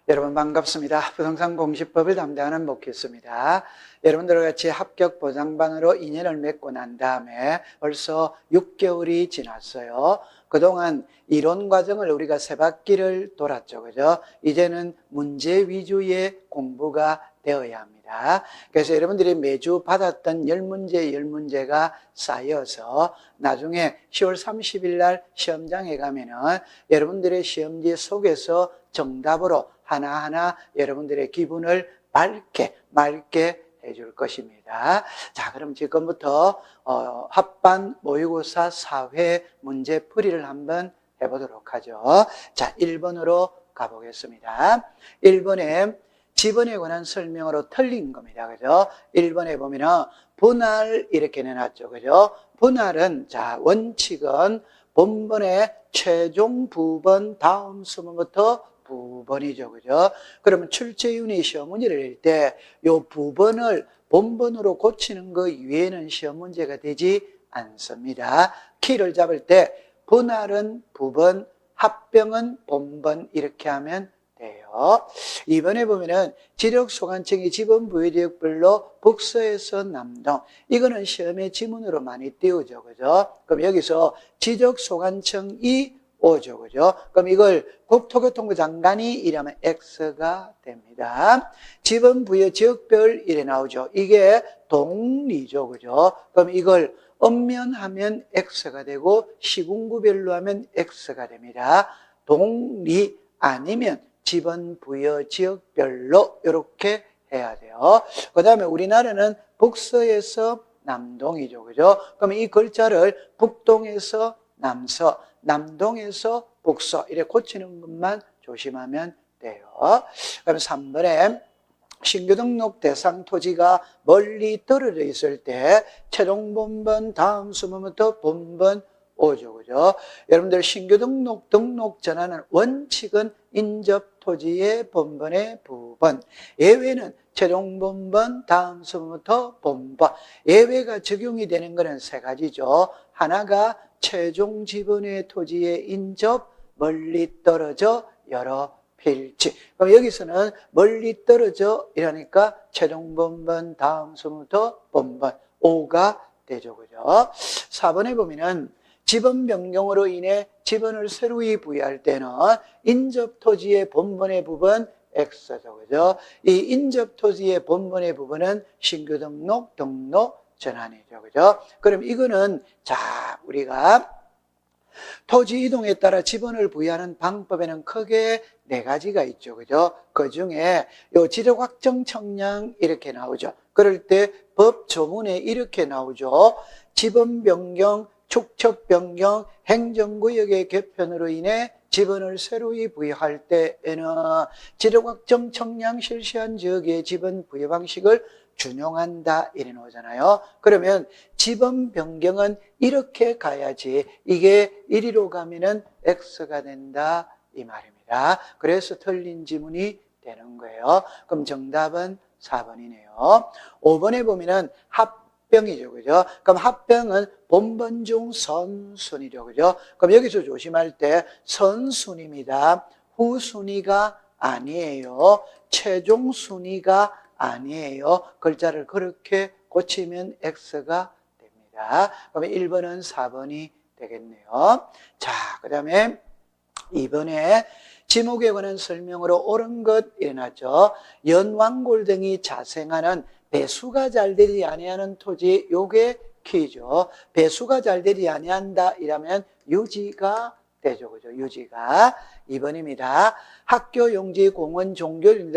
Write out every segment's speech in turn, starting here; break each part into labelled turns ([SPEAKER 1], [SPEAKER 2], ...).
[SPEAKER 1] 여러분 반갑습니다. 부동산 공시법을 담당하는 목희수입니다. 여러분들과 같이 합격 보장반으로 2년을 맺고 난 다음에 벌써 6개월이 지났어요. 그동안 이론 과정을 우리가 세 바퀴를 돌았죠. 그죠? 이제는 문제 위주의 공부가 되어야 합니다. 그래서 여러분들이 매주 받았던 10문제, 10문제가 쌓여서 나중에 10월 30일 날 시험장에 가면은 여러분들의 시험지 속에서 정답으로 하나하나 여러분들의 기분을 맑게 해줄 것입니다. 자, 그럼 지금부터 합반 모의고사 4회 문제풀이를 한번 해보도록 하죠. 자, 1번으로 가보겠습니다. 1번에 지번에 관한 설명으로 틀린 겁니다. 그죠? 1번에 보면은 분할 이렇게 내놨죠. 그죠? 분할은, 자, 원칙은 본번의 최종 부번 다음 수문부터 부번이죠. 그죠? 그러면 출제윤이 시험 문제를 낼 때 이 부번을 본번으로 고치는 것 이외에는 시험 문제가 되지 않습니다. 키를 잡을 때 분할은 부번, 합병은 본번 이렇게 하면 돼요. 이번에 보면은 지력소관청이 지번 부여지역별로 북서에서 남동, 이거는 시험의 지문으로 많이 띄우죠. 그죠? 그럼 여기서 지적소관청이 오죠. 그죠? 그럼 이걸 국토교통부 장관이 이라면 X가 됩니다. 지번 부여 지역별 이래 나오죠. 이게 동리죠. 그죠? 그럼 이걸 엄면하면 X가 되고 시군구별로 하면 X가 됩니다. 동리 아니면 지번 부여 지역별로 이렇게 해야 돼요. 그 다음에 우리나라는 북서에서 남동이죠. 그죠? 그럼 이 글자를 북동에서 남서, 남동에서 북서 이렇게 고치는 것만 조심하면 돼요. 그럼 3번에 신규 등록 대상 토지가 멀리 떨어져 있을 때 최종 본번 다음 수문부터 본번 오죠. 그죠? 여러분들 신규 등록 전환은 원칙은 인접 토지의 본번의 부번, 예외는 최종 본번 다음 수문부터 본번. 예외가 적용이 되는 것은 세 가지죠. 하나가 최종 지번의 토지의 인접, 멀리 떨어져 여러 필지. 그럼 여기서는 멀리 떨어져 이러니까 최종 본번 다음 수문부터 본번 5가 되죠. 그죠? 4번에 보면은 지번 변경으로 인해 지번을 새로이 부여할 때는 인접 토지의 본번의 부분 X죠. 그죠? 이 인접 토지의 본번의 부분은 신규 등록 전환이죠. 그죠? 그럼 이거는 자, 우리가 토지 이동에 따라 지번을 부여하는 방법에는 크게 네 가지가 있죠. 그죠? 그 중에 요 지적 확정 청량 이렇게 나오죠. 그럴 때 법 조문에 이렇게 나오죠. 지번 변경, 축척 변경, 행정구역의 개편으로 인해 지번을 새로이 부여할 때에는 지적 확정 청량 실시한 지역의 지번 부여 방식을 준용한다 이래 나오잖아요. 그러면 지번 변경은 이렇게 가야지 이게 이리로 가면은 X가 된다 이 말입니다. 그래서 틀린 지문이 되는 거예요. 그럼 정답은 4번이네요. 5번에 보면은 합병이죠. 그죠? 그럼 합병은 본번 중 선순위죠. 그죠? 그럼 여기서 조심할 때 선순위입니다. 후순위가 아니에요. 최종 순위가 아니에요. 글자를 그렇게 고치면 X가 됩니다. 그러면 1번은 4번이 되겠네요. 자, 그 다음에 2번에 지목에 관한 설명으로 옳은 것 일어났죠. 연왕골 등이 자생하는 배수가 잘 되지 아니하는 토지, 요게 키죠. 배수가 잘 되지 아니한다 이라면 유지가 되죠. 그죠? 유지가. 2번입니다. 학교, 용지, 공원, 종교 등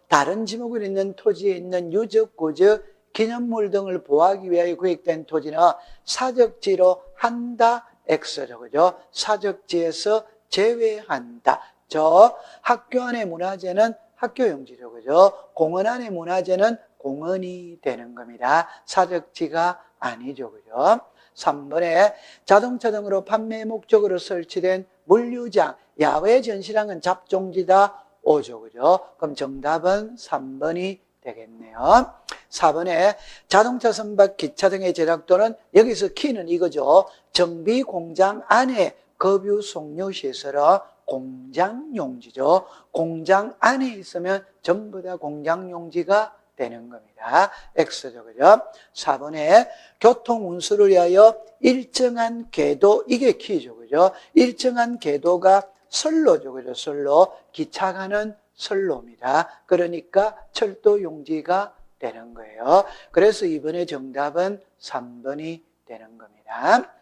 [SPEAKER 1] 다른 지목을 있는 토지에 있는 유적, 구적, 기념물 등을 보호하기 위하여 구획된 토지는 사적지로 한다, X죠. 그죠? 사적지에서 제외한다. 저 학교 안의 문화재는 학교 용지죠. 그죠? 공원 안의 문화재는 공원이 되는 겁니다. 사적지가 아니죠. 그죠? 3번에 자동차 등으로 판매 목적으로 설치된 물류장, 야외 전시장은 잡종지다 오죠. 그죠? 그럼 정답은 3번이 되겠네요. 4번에 자동차 선박, 기차 등의 제작도는 여기서 키는 이거죠. 정비 공장 안에 급유 송료 시설은 공장용지죠. 공장 안에 있으면 전부 다 공장용지가 되는 겁니다. X죠. 그죠? 4번에 교통운수를 위하여 일정한 궤도, 이게 키죠. 그죠? 일정한 궤도가 선로죠. 그죠? 선로. 기차 가는 선로입니다. 그러니까 철도용지가 되는 거예요. 그래서 이번에 정답은 3번이 되는 겁니다.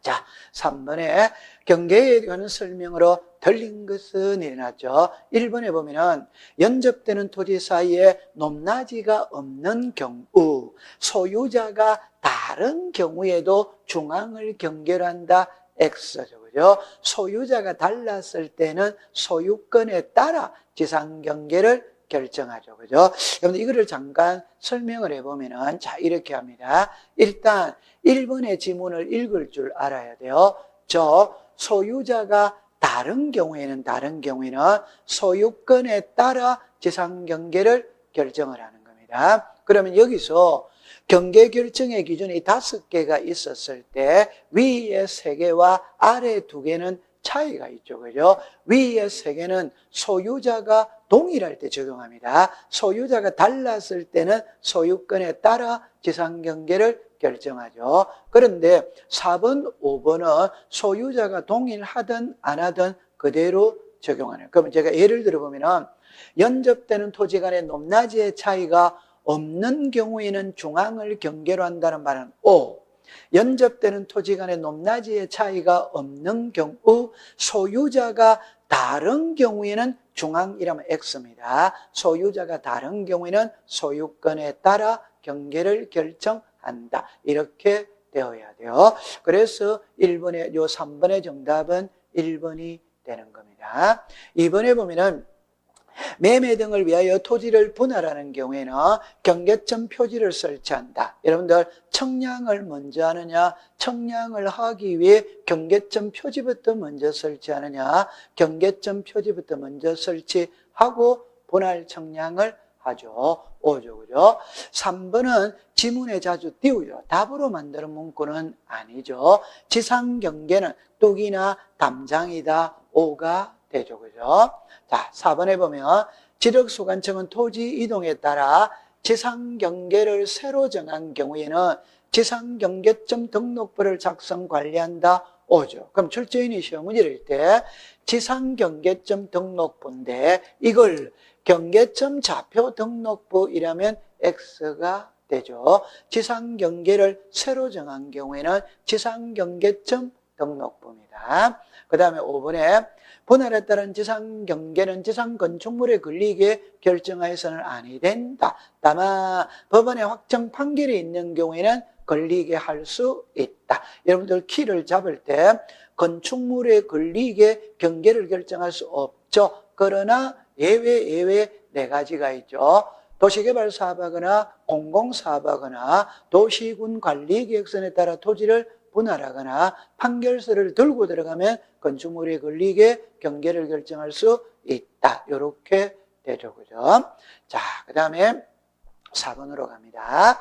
[SPEAKER 1] 자, 3번에 경계에 관한 설명으로 틀린 것은 일어났죠. 1번에 보면은 연접되는 토지 사이에 높낮이가 없는 경우, 소유자가 다른 경우에도 중앙을 경계한다. X죠. 그죠? 소유자가 달랐을 때는 소유권에 따라 지상 경계를 결정하죠. 그죠? 여러분들 이거를 잠깐 설명을 해보면은, 자, 이렇게 합니다. 일단 1번의 지문을 읽을 줄 알아야 돼요. 소유자가 다른 경우에는 소유권에 따라 지상 경계를 결정을 하는 겁니다. 그러면 여기서 경계 결정의 기준이 5개가 있었을 때 위에 3개와 아래 2개는 차이가 있죠. 그죠? 위에 3개는 소유자가 동일할 때 적용합니다. 소유자가 달랐을 때는 소유권에 따라 지상 경계를 결정하죠. 그런데 4번, 5번은 소유자가 동일하든 안 하든 그대로 적용하는. 그러면 제가 예를 들어 보면은 연접되는 토지 간의 높낮이의 차이가 없는 경우에는 중앙을 경계로 한다는 말은 O. 연접되는 토지 간의 높낮이의 차이가 없는 경우, 소유자가 다른 경우에는 중앙이라면 X입니다. 소유자가 다른 경우에는 소유권에 따라 경계를 결정한다. 이렇게 되어야 돼요. 그래서 1번의, 요 3번의 정답은 1번이 되는 겁니다. 2번에 보면은 매매 등을 위하여 토지를 분할하는 경우에는 경계점 표지를 설치한다. 여러분들 청량을 먼저 하느냐, 청량을 하기 위해 경계점 표지부터 먼저 설치하느냐, 경계점 표지부터 먼저 설치하고 분할 청량을 하죠. 오죠. 그죠? 3번은 지문에 자주 띄우죠. 답으로 만드는 문구는 아니죠. 지상 경계는 뚝이나 담장이다. 오가 되죠. 그죠? 자, 4번에 보면 지력소관청은 토지 이동에 따라 지상 경계를 새로 정한 경우에는 지상 경계점 등록부를 작성 관리한다. 오죠. 그럼 출제인이 시험 문제를 때 지상 경계점 등록부인데 이걸 경계점 좌표 등록부이라면 X가 되죠. 지상 경계를 새로 정한 경우에는 지상 경계점 등록부입니다. 그 다음에 5번에 분할에 따른 지상 경계는 지상 건축물에 걸리게 결정하여서는 아니 된다. 다만 법원의 확정 판결이 있는 경우에는 걸리게 할 수 있다. 여러분들 키를 잡을 때 건축물에 걸리게 경계를 결정할 수 없죠. 그러나 예외 4가지가 있죠. 도시개발사업하거나 공공사업하거나 도시군 관리계획선에 따라 토지를 분할하거나 판결서를 들고 들어가면 건축물에 걸리게 경계를 결정할 수 있다. 이렇게 되죠. 그죠? 자, 그 다음에 4번으로 갑니다.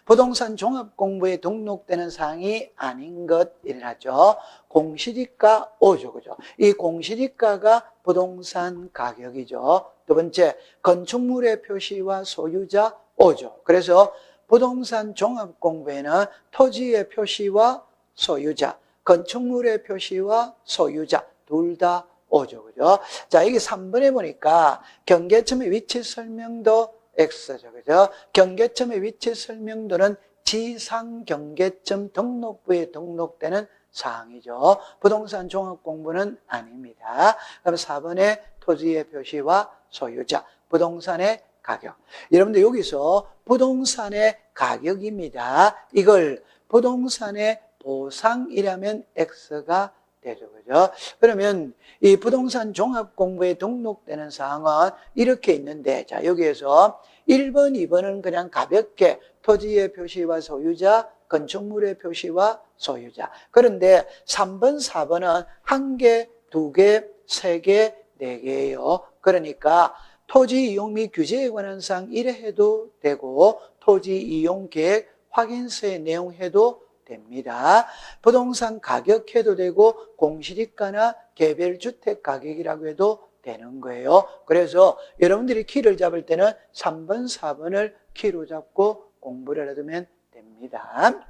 [SPEAKER 1] 부동산 종합공부에 등록되는 사항이 아닌 것 일어났죠. 공시지가 오죠. 그죠? 이 공시지가가 부동산 가격이죠. 두 번째, 건축물의 표시와 소유자 오죠. 그래서 부동산 종합공부에는 토지의 표시와 소유자, 건축물의 표시와 소유자 둘 다 오죠. 그죠? 자, 여기 3번에 보니까 경계점의 위치 설명도 X죠. 그죠? 경계점의 위치 설명도는 지상 경계점 등록부에 등록되는 사항이죠. 부동산 종합공부는 아닙니다. 그럼 4번에 토지의 표시와 소유자, 부동산의 가격. 여러분들 여기서 부동산의 가격입니다. 이걸 부동산의 보상이라면 X가 되죠. 그죠? 그러면 이 부동산 종합공부에 등록되는 사항은 이렇게 있는데, 자, 여기에서 1번, 2번은 그냥 가볍게 토지의 표시와 소유자, 건축물의 표시와 소유자. 그런데 3번, 4번은 1개, 2개, 3개, 4개예요. 그러니까 토지 이용 및 규제에 관한 사항 이래 해도 되고, 토지 이용 계획 확인서의 내용 해도 됩니다. 부동산 가격해도 되고 공시지가나 개별주택 가격이라고 해도 되는 거예요. 그래서 여러분들이 키를 잡을 때는 3번, 4번을 키로 잡고 공부를 해두면 됩니다.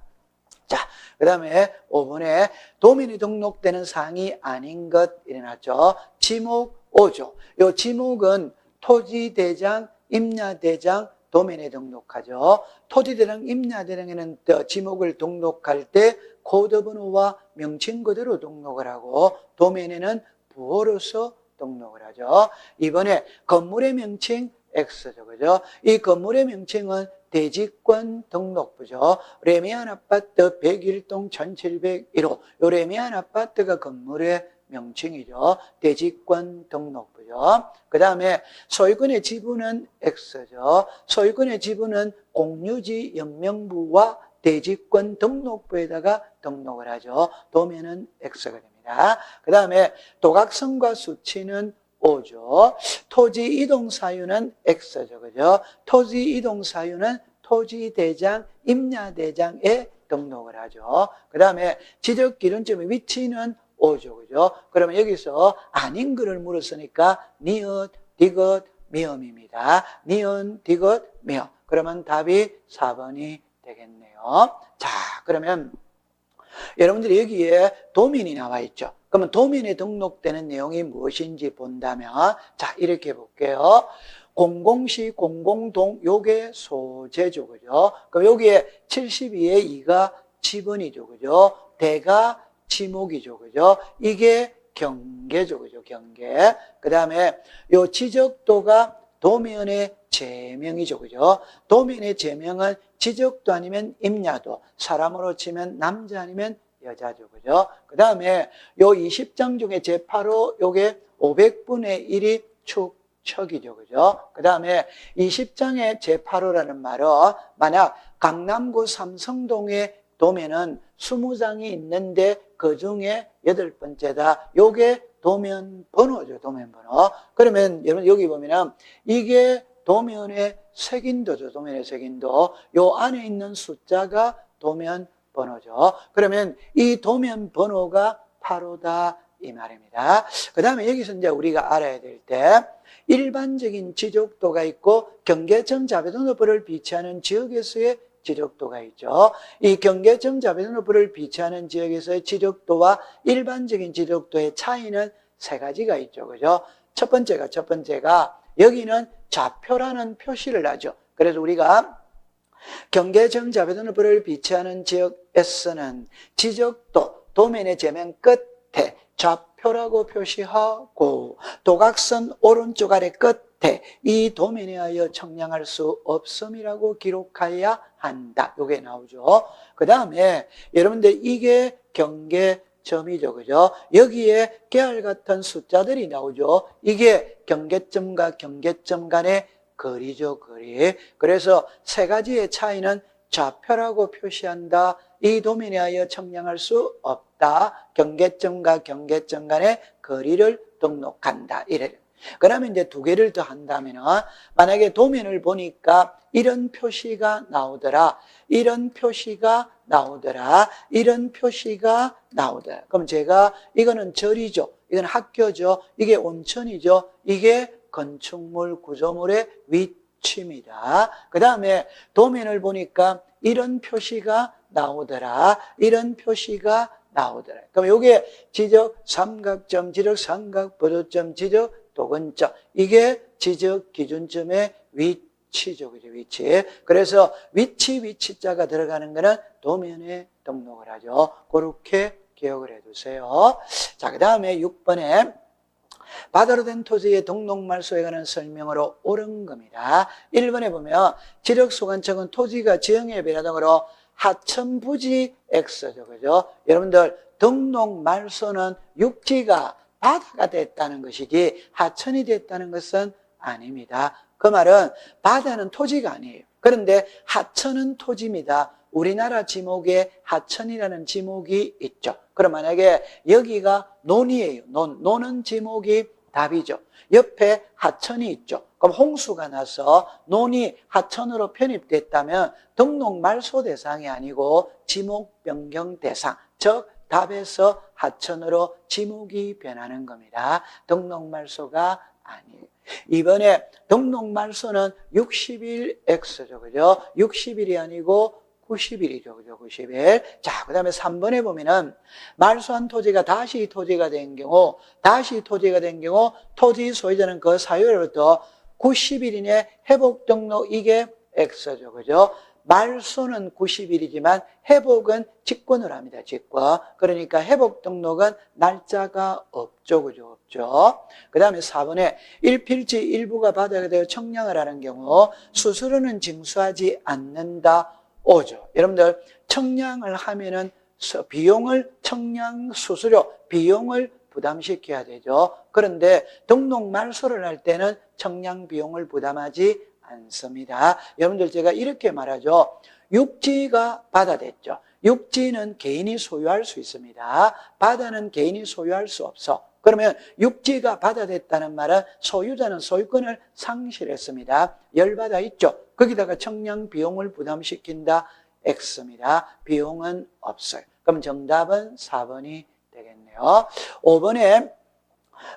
[SPEAKER 1] 자, 그 다음에 5번에 도면이 등록되는 사항이 아닌 것 일어났죠. 지목 5조. 이 지목은 토지대장, 임야대장, 도면에 등록하죠. 토지대장, 임야대장에는 지목을 등록할 때 코드번호와 명칭 그대로 등록을 하고 도면에는 부호로서 등록을 하죠. 이번에 건물의 명칭 X죠. 그죠? 이 건물의 명칭은 대지권 등록부죠. 레미안 아파트 101동 1701호. 요 레미안 아파트가 건물의 명칭이죠. 대지권 등록부죠. 그 다음에 소유권의 지분은 X죠. 소유권의 지분은 공유지 연명부와 대지권 등록부에다가 등록을 하죠. 도면은 X가 됩니다. 그 다음에 도각성과 수치는 5죠. 토지 이동 사유는 X죠. 그죠? 토지 이동 사유는 토지대장, 임야대장에 등록을 하죠. 그 다음에 지적 기준점의 위치는 5죠. 그죠? 그러면 여기서 아닌 글을 물었으니까 니엇, 디귿, 미음입니다. 니은, 디귿, 미음. 그러면 답이 4번이 되겠네요. 자, 그러면 여러분들이 여기에 도면이 나와 있죠. 그러면 도면에 등록되는 내용이 무엇인지 본다면 자, 이렇게 볼게요. 공공시, 공공동, 요게 소재죠. 그죠? 그럼 여기에 72의 2가 지번이죠. 그죠? 대가 지목이죠. 그죠? 이게 경계죠. 그죠? 경계. 그 다음에 요 지적도가 도면의 제명이죠. 그죠? 도면의 제명은 지적도 아니면 임야도, 사람으로 치면 남자 아니면 여자죠. 그죠? 그 다음에 요 20장 중에 제8호 요게 500분의 1이 축척이죠. 그죠? 그 다음에 20장의 제8호라는 말은 만약 강남구 삼성동에 도면은 20장이 있는데 그 중에 8번째다. 요게 도면 번호죠. 도면 번호. 그러면 여러분 여기 보면은 이게 도면의 색인도죠. 도면의 색인도. 요 안에 있는 숫자가 도면 번호죠. 그러면 이 도면 번호가 8호다 이 말입니다. 그 다음에 여기서 이제 우리가 알아야 될 때 일반적인 지적도가 있고 경계점 자배등록부를 비치하는 지역에서의 지적도가 있죠. 이 경계점 자배등록부를 비치하는 지역에서의 지적도와 일반적인 지적도의 차이는 3가지가 있죠. 그죠? 첫 번째가 여기는 좌표라는 표시를 하죠. 그래서 우리가 경계점 자배등록부를 비치하는 지역에서는 지적도 도면의 제면 끝에 좌표라고 표시하고 도각선 오른쪽 아래 끝에 이 도면에 하여 청량할 수 없음이라고 기록해야 한다. 요게 나오죠. 그 다음에 여러분들 이게 경계점이죠. 그죠? 여기에 깨알 같은 숫자들이 나오죠. 이게 경계점과 경계점 간의 거리죠, 거리. 그래서 3가지의 차이는 좌표라고 표시한다. 이 도면에 하여 청량할 수 없다. 경계점과 경계점 간의 거리를 등록한다. 이래. 그러면 이제 2개를 더 한다면은 만약에 도면을 보니까 이런 표시가 나오더라. 이런 표시가 나오더라. 이런 표시가 나오더라. 그럼 제가 이거는 절이죠. 이건 학교죠. 이게 온천이죠. 이게 건축물 구조물의 위치입니다. 그 다음에 도면을 보니까 이런 표시가 나오더라. 이런 표시가 나오더라. 그럼 이게 지적 삼각점, 지적 삼각 보조점, 지적 도근점. 이게 지적 기준점의 위치죠. 그죠? 위치. 그래서 위치자가 들어가는 거는 도면에 등록을 하죠. 그렇게 기억을 해 두세요. 자, 그 다음에 6번에 바다로 된 토지의 등록 말소에 관한 설명으로 옳은 겁니다. 1번에 보면 지력소관청은 토지가 지형에 변화 등으로 하천부지 X죠. 그죠? 여러분들 등록 말소는 육지가 바다가 됐다는 것이지 하천이 됐다는 것은 아닙니다. 그 말은 바다는 토지가 아니에요. 그런데 하천은 토지입니다. 우리나라 지목에 하천이라는 지목이 있죠. 그럼 만약에 여기가 논이에요. 논은 지목이 답이죠. 옆에 하천이 있죠. 그럼 홍수가 나서 논이 하천으로 편입됐다면 등록 말소 대상이 아니고 지목 변경 대상, 즉 답에서 하천으로 지목이 변하는 겁니다. 등록 말소가 아니에요. 이번에 등록 말소는 60일 X죠. 그죠? 60일이 아니고 90일이죠. 그죠? 90일. 자, 그 다음에 3번에 보면은 말소한 토지가 다시 토지가 된 경우, 토지 소유자는 그 사유로부터 90일 이내 회복 등록, 이게 X죠. 그죠? 말소는 90일이지만 회복은 직권을 합니다. 직권. 그러니까 회복 등록은 날짜가 없죠. 그죠? 없죠. 그 다음에 4번에 일필지 일부가 바다가 되어 청량을 하는 경우 수수료는 징수하지 않는다. 오죠. 여러분들 청량을 하면은 비용을, 청량 수수료 비용을 부담시켜야 되죠. 그런데 등록 말소를 할 때는 청량 비용을 부담하지 않습니다. 여러분들 제가 이렇게 말하죠. 육지가 바다 됐죠. 육지는 개인이 소유할 수 있습니다. 바다는 개인이 소유할 수 없어. 그러면 육지가 바다 됐다는 말은 소유자는 소유권을 상실했습니다. 열받아 있죠. 거기다가 청량 비용을 부담시킨다. X입니다. 비용은 없어요. 그럼 정답은 4번이 되겠네요. 5번에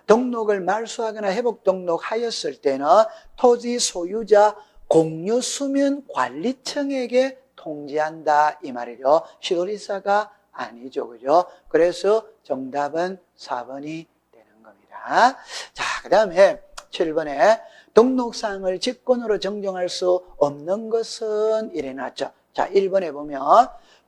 [SPEAKER 1] 등록을 말소하거나 회복 등록하였을 때는 토지 소유자 공유수면관리청에게 통지한다 이 말이죠. 시도리사가 아니죠. 그죠? 그래서 정답은 4번이 되는 겁니다. 자, 그 다음에 7번에 등록사항을 직권으로 정정할 수 없는 것은 이래 놨죠. 자, 1번에 보면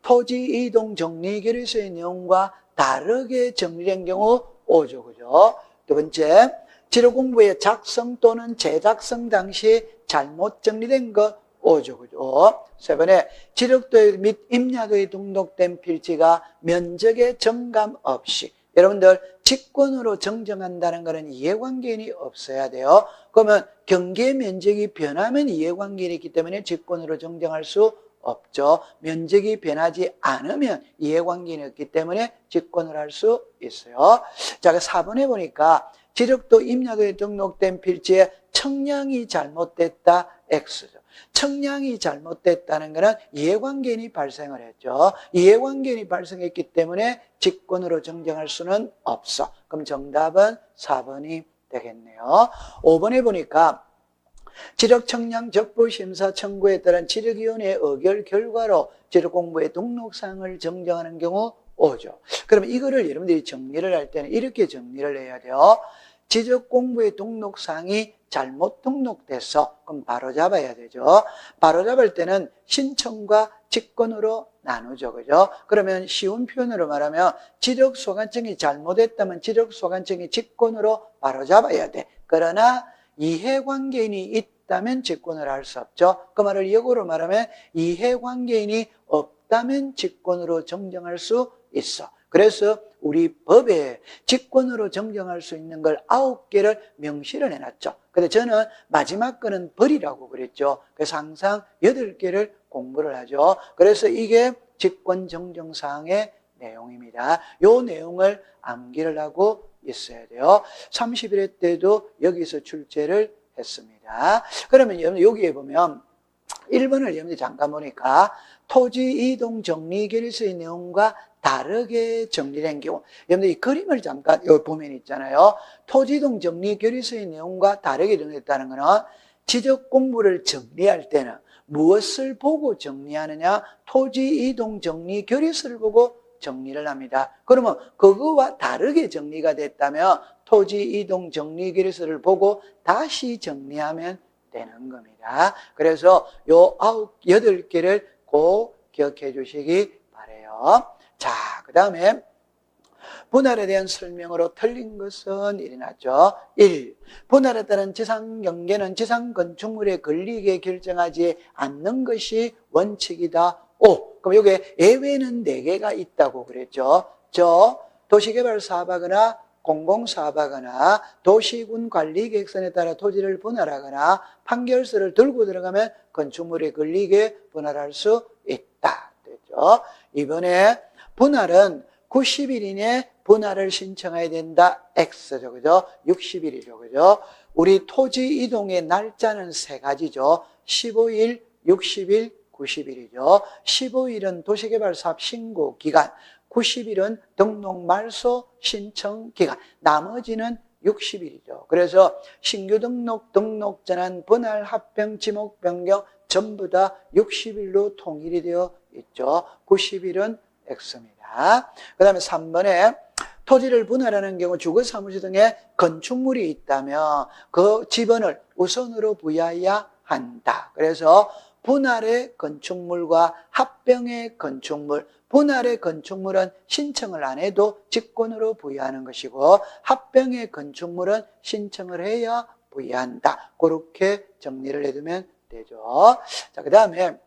[SPEAKER 1] 토지 이동 정리 결의서의 내용과 다르게 정리된 경우 오죠. 그죠? 두 번째, 지료공부의 작성 또는 재작성 당시 잘못 정리된 것 오죠. 그죠? 세 번에, 지력도에 및 임야도에 등록된 필지가 면적의 정감 없이, 여러분들 직권으로 정정한다는 것은 이해관계인이 없어야 돼요. 그러면 경계 면적이 변하면 이해관계인이 있기 때문에 직권으로 정정할 수 없죠. 면적이 변하지 않으면 이해관계인이 없기 때문에 직권을 할 수 있어요. 자, 4번에 보니까 지력도 임야도에 등록된 필지에 청량이 잘못됐다. X죠. 청량이 잘못됐다는 것은 이해관계인이 발생을 했죠. 이해관계인이 발생했기 때문에 직권으로 정정할 수는 없어. 그럼 정답은 4번이 되겠네요. 5번에 보니까 지력청량 적부심사 청구에 따른 지력위원회의 의결 결과로 지력공부의 등록사항을 정정하는 경우 오죠. 그러면 이거를 여러분들이 정리를 할 때는 이렇게 정리를 해야 돼요. 지적공부의 등록사항이 잘못 등록돼서 그럼 바로 잡아야 되죠. 바로 잡을 때는 신청과 직권으로 나누죠. 그죠? 그러면 쉬운 표현으로 말하면 지적소관청이 잘못했다면 지적소관청이 직권으로 바로 잡아야 돼. 그러나 이해관계인이 있다면 직권을 할 수 없죠. 그 말을 역으로 말하면 이해관계인이 없다면 직권으로 정정할 수 있어. 그래서 우리 법에 직권으로 정정할 수 있는 걸 9개를 명시를 해놨죠. 근데 저는 마지막 거는 버리라고 그랬죠. 그래서 항상 8개를 공부를 하죠. 그래서 이게 직권 정정사항의 내용입니다. 이 내용을 암기를 하고 있어야 돼요. 31회 때도 여기서 출제를 했습니다. 그러면 여기에 보면 1번을 여러분들이 잠깐 보니까 토지 이동 정리 결의서의 내용과 다르게 정리된 경우, 여러분들 이 그림을 잠깐 여기 보면 있잖아요. 토지 이동 정리 결의서의 내용과 다르게 정리했다는 것은 지적 공부를 정리할 때는 무엇을 보고 정리하느냐? 토지 이동 정리 결의서를 보고 정리를 합니다. 그러면 그거와 다르게 정리가 됐다면 토지 이동 정리 결의서를 보고 다시 정리하면 되는 겁니다. 그래서 요 8개를 꼭 기억해 주시기 바라요. 자, 그 다음에 분할에 대한 설명으로 틀린 것은 이리 났죠. 1. 분할에 따른 지상 경계는 지상 건축물에 걸리게 결정하지 않는 것이 원칙이다. 5. 그럼 여기에 예외는 4개가 있다고 그랬죠. 도시개발 사업하거나 공공사업하거나 도시군 관리계획선에 따라 토지를 분할하거나 판결서를 들고 들어가면 건축물에 걸리게 분할할 수 있다. 됐죠. 이번에 분할은 90일 이내 분할을 신청해야 된다. X죠. 그죠? 60일이죠. 그죠? 우리 토지 이동의 날짜는 세 가지죠. 15일, 60일, 90일이죠. 15일은 도시개발사업 신고 기간, 90일은 등록 말소 신청 기간, 나머지는 60일이죠. 그래서 신규 등록, 등록 전환, 분할, 합병, 지목 변경 전부 다 60일로 통일이 되어 있죠. 90일은 X입니다. 그 다음에 3번에 토지를 분할하는 경우 주거사무소 등의 건축물이 있다면 그 지번을 우선으로 부여해야 한다. 그래서 분할의 건축물과 합병의 건축물, 분할의 건축물은 신청을 안 해도 직권으로 부여하는 것이고 합병의 건축물은 신청을 해야 부여한다. 그렇게 정리를 해두면 되죠. 자, 그 다음에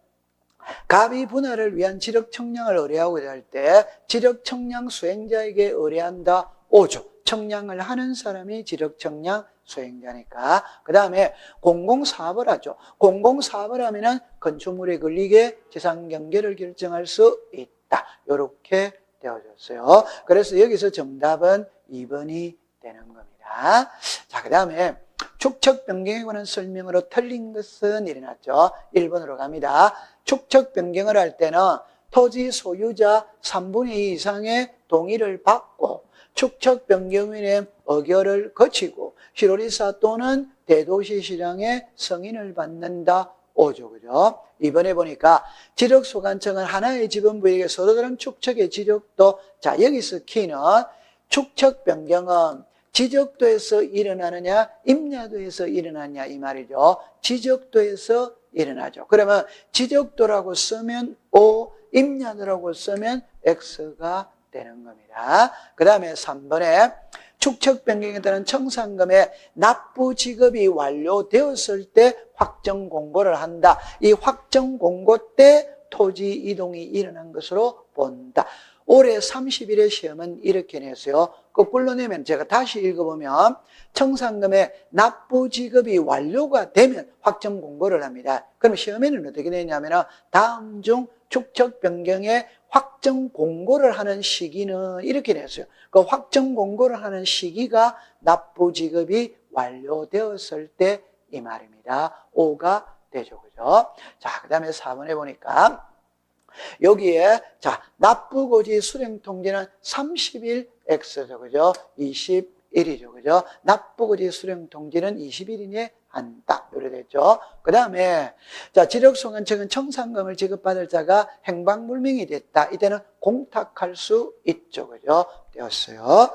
[SPEAKER 1] 갑이 분할을 위한 지력 청량을 의뢰하고자 할 때 지력 청량 수행자에게 의뢰한다. 5조. 청량을 하는 사람이 지력 청량 수행자니까. 그 다음에 공공사업을 하죠. 공공사업을 하면은 건축물에 걸리게 재산 경계를 결정할 수 있다. 이렇게 되어졌어요. 그래서 여기서 정답은 2번이 되는 겁니다. 자, 그 다음에 축척 변경에 관한 설명으로 틀린 것은 일어났죠. 1번으로 갑니다. 축척 변경을 할 때는 토지 소유자 3분의 2 이상의 동의를 받고 축척 변경인의 의결을 거치고 시로리사 또는 대도시시장의 승인을 받는다. 5조. 그죠? 이번에 보니까 지력소관청은 하나의 지분부에게 서로 다른 축척의 지적도, 자, 여기서 키는 축척 변경은 지적도에서 일어나느냐, 임야도에서 일어나느냐 이 말이죠. 지적도에서 일어나죠. 그러면 지적도라고 쓰면 O, 임야도라고 쓰면 X가 되는 겁니다. 그 다음에 3번에 축척 변경에 따른 청산금의 납부 지급이 완료되었을 때 확정 공고를 한다. 이 확정 공고 때 토지 이동이 일어난 것으로 본다. 올해 30일의 시험은 이렇게 냈어요. 거꾸로 내면 제가 다시 읽어보면 청산금의 납부 지급이 완료가 되면 확정 공고를 합니다. 그럼 시험에는 어떻게 되냐면 다음 중 축척 변경의 확정 공고를 하는 시기는 이렇게 냈어요. 그 확정 공고를 하는 시기가 납부 지급이 완료되었을 때 이 말입니다. 5가 되죠. 그죠? 자, 그 다음에 4번에 보니까 여기에 자 납부고지 수령통지는 30일 X죠. 그죠? 21이죠. 그죠? 납부고지 수령통지는 20일이내 한다. 이래 됐죠. 그 다음에 자 지력소관청은 청산금을 지급받을 자가 행방불명이 됐다. 이때는 공탁할 수 있죠. 그죠? 되었어요.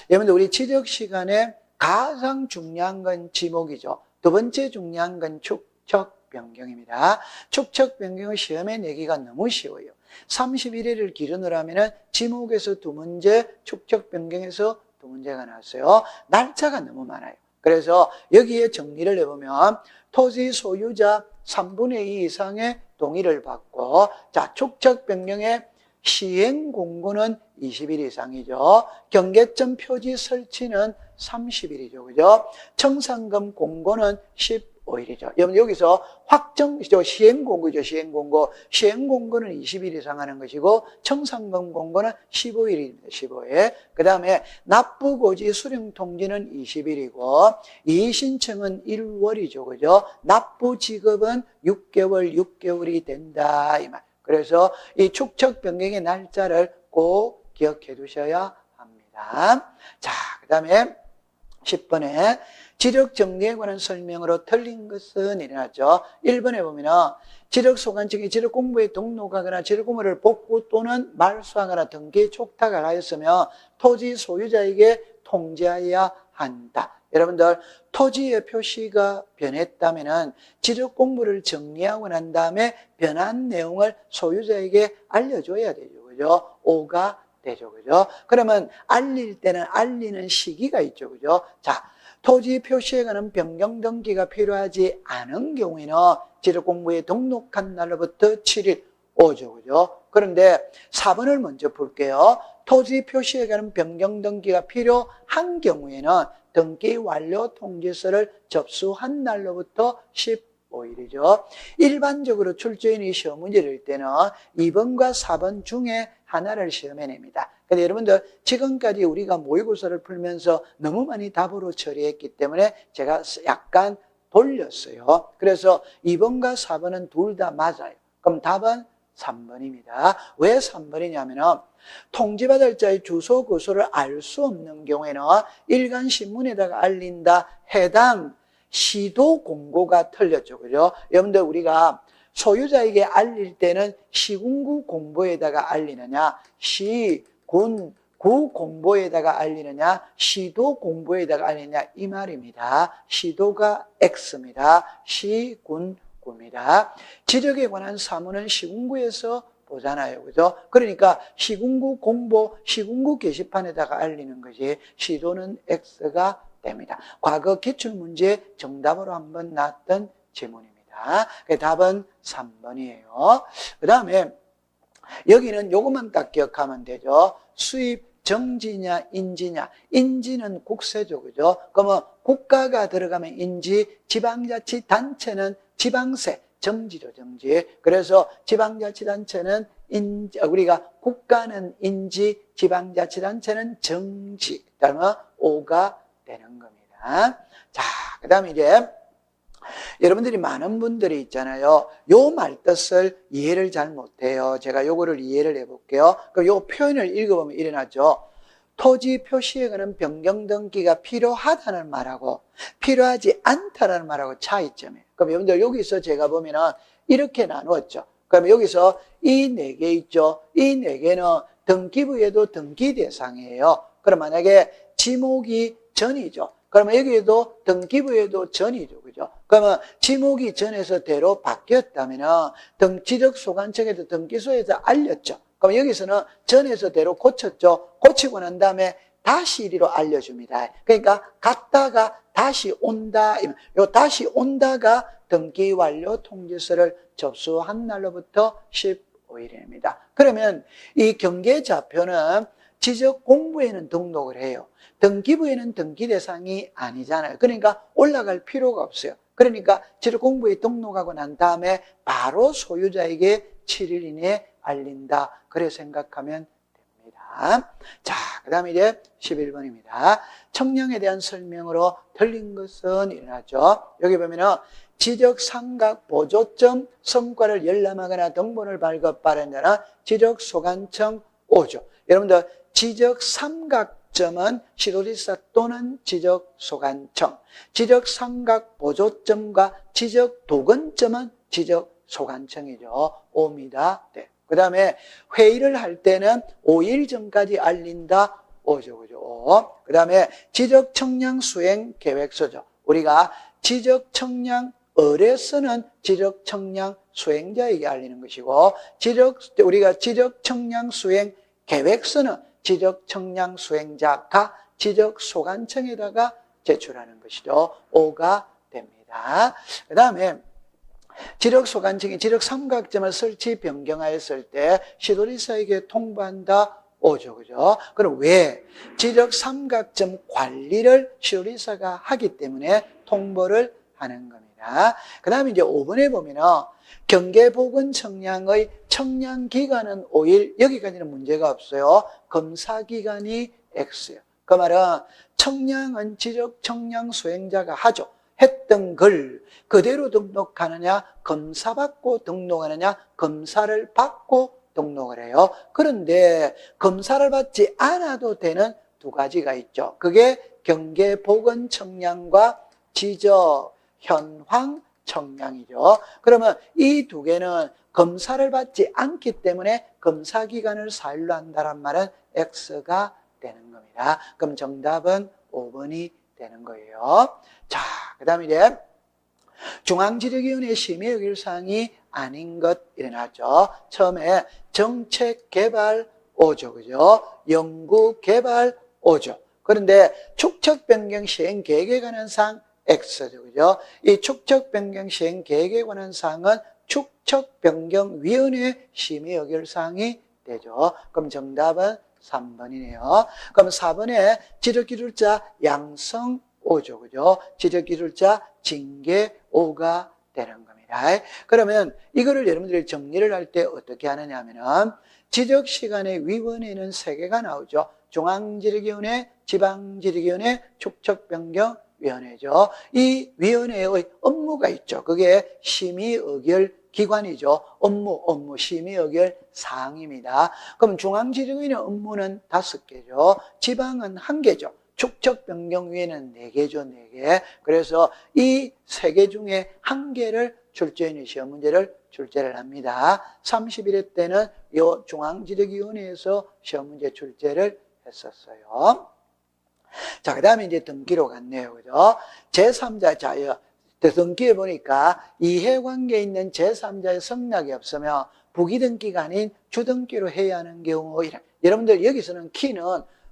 [SPEAKER 1] 여러분들 우리 지적 시간에 가장 중요한 건 지목이죠. 두 번째 중요한 건 축척 변경입니다. 축척 변경을 시험에 내기가 너무 쉬워요. 31일을 기준으로 하면은 지목에서 2문제, 축척 변경에서 2문제가 나왔어요. 날짜가 너무 많아요. 그래서 여기에 정리를 해보면 토지 소유자 3분의 2 이상의 동의를 받고 자 축척 변경의 시행 공고는 20일 이상이죠. 경계점 표지 설치는 30일이죠. 그죠? 청산금 공고는 15일이죠. 여러분 여기서 확정이죠. 시행공고죠. 시행공고. 시행공고는 20일 이상 하는 것이고 청산금 공고는 15일입니다. 15일. 그 다음에 납부고지 수령통지는 20일이고 이의신청은 1월이죠. 그죠? 납부지급은 6개월이 된다. 이 말. 그래서 이 축척 변경의 날짜를 꼭 기억해 두셔야 합니다. 자, 그 다음에 10번에 지력 정리에 관한 설명으로 틀린 것은 일어났죠. 1번에 보면은 지력소관청이 지력 공부에 등록하거나 지력 공부를 복구 또는 말소하거나 등기 촉탁을 하였으며 토지 소유자에게 통지해야 한다. 여러분들 토지의 표시가 변했다면은 지력 공부를 정리하고 난 다음에 변한 내용을 소유자에게 알려줘야 되죠. 그죠? 5가 되죠. 그죠? 그러면 알릴 때는 알리는 시기가 있죠. 그죠? 자, 토지 표시에 관한 변경 등기가 필요하지 않은 경우에는 지력공부에 등록한 날로부터 7일 5죠. 그죠? 그런데 4번을 먼저 볼게요. 토지 표시에 관한 변경 등기가 필요한 경우에는 등기 완료 통지서를 접수한 날로부터 15일이죠. 일반적으로 출제인이 시험 문제를 낼 때는 2번과 4번 중에 하나를 시험에 냅니다. 근데 여러분들 지금까지 우리가 모의고사를 풀면서 너무 많이 답으로 처리했기 때문에 제가 약간 돌렸어요. 그래서 2번과 4번은 둘 다 맞아요. 그럼 답은 3번입니다. 왜 3번이냐면은 통지받을 자의 주소, 구소를 알 수 없는 경우에는 일간신문에다가 알린다. 해당 시도 공고가 틀렸죠. 그죠? 여러분들 우리가 소유자에게 알릴 때는 시군구 공보에다가 알리느냐, 시군 구 공보에다가 알리느냐, 시도 공보에다가 알리느냐 이 말입니다. 시도가 X입니다. 시군 구입니다. 지적에 관한 사무는 시군구에서 보잖아요. 그죠? 그러니까 시군구 공보, 시군구 게시판에다가 알리는 거지 시도는 X가 됩니다. 과거 기출문제 정답으로 한번 나왔던 지문입니다. 답은 3번이에요. 그 다음에 여기는 요것만 딱 기억하면 되죠. 수입 정지냐 인지냐. 인지는 국세죠. 그죠? 그러면 국가가 들어가면 인지, 지방자치단체는 지방세, 정지죠. 정지. 그래서 지방자치단체는 우리가 국가는 인지, 지방자치단체는 정지. 그러면 O가 되는 겁니다. 자, 그 다음에 이제 여러분들이 많은 분들이 있잖아요. 요 말뜻을 이해를 잘 못해요. 제가 요거를 이해를 해볼게요. 그럼 요 표현을 읽어보면 이래나죠. 토지 표시에 관한 변경 등기가 필요하다는 말하고 필요하지 않다는 말하고 차이점이에요. 그럼 여러분들 여기서 제가 보면은 이렇게 나누었죠. 그럼 여기서 이 4개 있죠. 이 4개는 등기부에도 등기 대상이에요. 그럼 만약에 지목이 전이죠. 그러면 여기에도 등기부에도 전이죠. 그죠? 그러면 지목이 전에서 대로 바뀌었다면은 지적소관청에도 등기소에서 알렸죠. 그럼 여기서는 전에서 대로 고쳤죠. 고치고 난 다음에 다시 이리로 알려줍니다. 그러니까 갔다가 다시 온다. 요 다시 온다가 등기 완료 통지서를 접수한 날로부터 15일입니다. 그러면 이 경계좌표는 지적공부에는 등록을 해요. 등기부에는 등기 대상이 아니잖아요. 그러니까 올라갈 필요가 없어요. 그러니까 지적공부에 등록하고 난 다음에 바로 소유자에게 7일 이내에 알린다. 그래 생각하면 됩니다. 자, 그 다음에 이제 11번입니다. 청량에 대한 설명으로 틀린 것은 일어나죠. 여기 보면은 지적삼각 보조점 성과를 열람하거나 등본을 발급받은 자는 지적소관청 오죠. 여러분들 지적삼각점은 시도지사 또는 지적소관청, 지적삼각보조점과 지적도건점은 지적소관청이죠. 옵니다. 네. 그 다음에 회의를 할 때는 5일 전까지 알린다. 오죠. 그죠? 그 다음에 지적청량수행계획서죠. 우리가 지적청량 을에서는 지적청량 수행자에게 알리는 것이고, 우리가 지적청량 수행 계획서는 지적청량 수행자가 지적소관청에다가 제출하는 것이죠. O가 됩니다. 그 다음에 지적소관청이 지적삼각점을 설치 변경하였을 때 시도지사에게 통보한다. O죠. 그죠? 그럼 왜? 지적삼각점 관리를 시도지사가 하기 때문에 통보를 하는 겁니다. 그 다음에 이제 5번에 보면은 경계보건청량의 청량기간은 5일, 여기까지는 문제가 없어요. 검사기간이 X예요. 그 말은 청량은 지적청량 수행자가 하죠. 했던 걸 그대로 등록하느냐, 검사받고 등록하느냐, 검사를 받고 등록을 해요. 그런데 검사를 받지 않아도 되는 두 가지가 있죠. 그게 경계보건청량과 지적현황청량이죠. 그러면 이 두 개는 검사를 받지 않기 때문에 검사기간을 사일로 한다는 말은 X가 되는 겁니다. 그럼 정답은 5번이 되는 거예요. 자, 그 다음에 이제 중앙지적위원회 심의 여길 사항이 아닌 것 일어났죠. 처음에 정책개발 5조, 그죠? 연구개발 5조. 그런데 축척변경 시행 계획에 관한 사항 X죠, 그죠? 이 축척변경 시행 계획에 관한 사항은 축척변경위원회 심의 여길 사항이 되죠. 그럼 정답은 3번이네요. 그럼 4번에 지적기술자 양성 5죠, 그죠? 지적기술자 징계 5가 되는 겁니다. 그러면 이거를 여러분들이 정리를 할 때 어떻게 하느냐 하면은 지적시간의 위원회는 3개가 나오죠. 중앙지리위원회, 지방지리위원회, 축척변경위원회죠. 이 위원회의 업무가 있죠. 그게 심의의결 기관이죠. 업무 심의의결 사항입니다. 그럼 중앙지리위원회 업무는 5개죠. 지방은 1개죠. 축척변경위원회는 4개죠, 4개. 그래서 이 3개 중에 1개를 출제인이 시험 문제를 출제를 합니다. 31회 때는 이 중앙지적위원회에서 시험 문제 출제를 했었어요. 자, 그 다음에 이제 등기로 갔네요. 그죠? 제3자, 자, 등기에 보니까 이해관계에 있는 제3자의 성락이 없으면 부기등기가 아닌 주등기로 해야 하는 경우, 여러분들 여기서는 키는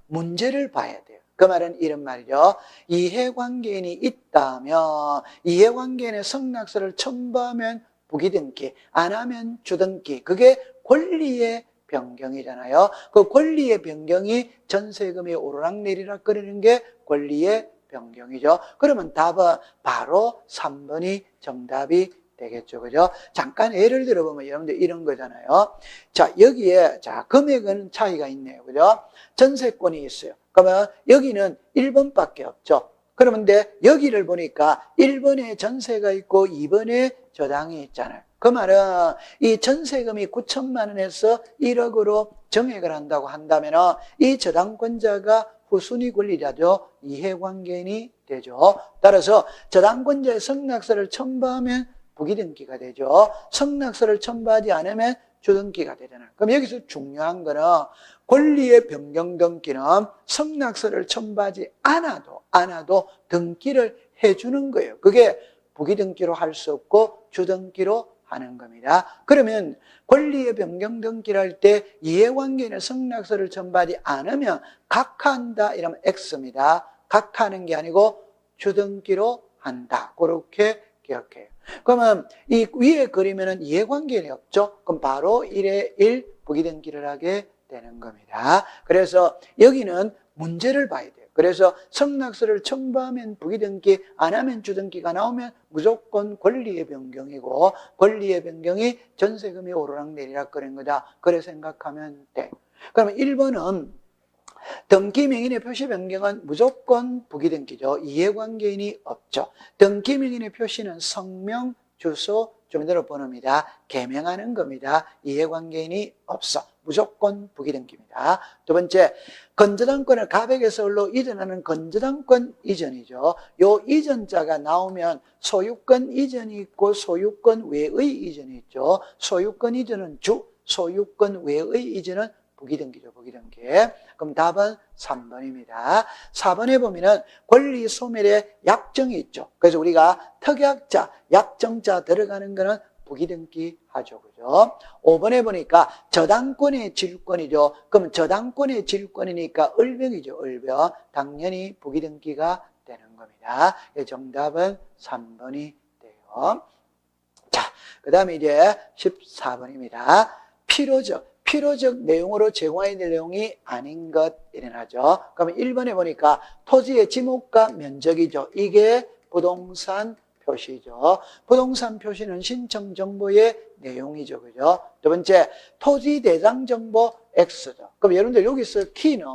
[SPEAKER 1] 문제를 봐야 돼요. 그 말은 이런 말이죠. 이해관계인이 있다면 이해관계인의 성락서를 첨부하면 부기등기, 안 하면 주등기. 그게 권리의 변경이잖아요. 그 권리의 변경이 전세금이 오르락내리락 거리는 게 권리의 변경이죠. 그러면 답은 바로 3번이 정답이 되겠죠. 그죠? 잠깐 예를 들어보면 여러분들 이런 거잖아요. 자, 여기에, 자, 금액은 차이가 있네요. 그죠? 전세권이 있어요. 그러면 여기는 1번밖에 없죠. 그런데 여기를 보니까 1번에 전세가 있고 2번에 저당이 있잖아요. 그 말은 이 전세금이 9천만 원에서 1억으로 정액을 한다고 한다면 이 저당권자가 후순위 권리자죠. 이해관계인이 되죠. 따라서 저당권자의 성락서를 첨부하면 부기등기가 되죠. 성락서를 첨부하지 않으면 주등기가 되잖아요. 그럼 여기서 중요한 거는 권리의 변경 등기는 성락서를 첨부하지 않아도 등기를 해주는 거예요. 그게 부기등기로 할 수 없고 주등기로 하는 겁니다. 그러면 권리의 변경 등기를 할 때 이해관계인의 성락서를 첨부하지 않으면 각하한다 이러면 X입니다. 각하하는 게 아니고 주등기로 한다. 그렇게 기억해요. 그러면 이 위에 그리면은 이해관계인이 없죠? 그럼 바로 1에 1 부기등기를 하게 되는 겁니다. 그래서 여기는 문제를 봐야 돼요. 그래서 성락서를 첨부하면 부기등기, 안 하면 주등기가 나오면 무조건 권리의 변경이고 권리의 변경이 전세금이 오르락내리락 거린 거다. 그래 생각하면 돼. 그러면 1번은 등기명인의 표시 변경은 무조건 부기등기죠. 이해관계인이 없죠. 등기명인의 표시는 성명, 주소, 주민등록번호입니다. 개명하는 겁니다. 이해관계인이 없어. 무조건 부기등기입니다. 두 번째, 건저당권을 가백의 서울로 이전하는 건저당권 이전이죠. 요 이전자가 나오면 소유권 이전이 있고 소유권 외의 이전이 있죠. 소유권 이전은 주, 소유권 외의 이전은 부기등기죠. 부기등기. 그럼 답은 3번입니다. 4번에 보면은 권리 소멸의 약정이 있죠. 그래서 우리가 특약자, 약정자 들어가는 거는 부기등기 하죠. 그죠? 5번에 보니까 저당권의 질권이죠. 그럼 저당권의 질권이니까 을병이죠. 을병. 당연히 부기등기가 되는 겁니다. 정답은 3번이 돼요. 자, 그 다음에 이제 14번입니다. 필요적 내용으로 제공해야 될 내용이 아닌 것 일어나죠. 그러면 1번에 보니까 토지의 지목과 면적이죠. 이게 부동산 표시죠. 부동산 표시는 신청 정보의 내용이죠. 그죠? 두 번째, 토지 대상 정보 X죠. 그럼 여러분들 여기서 키는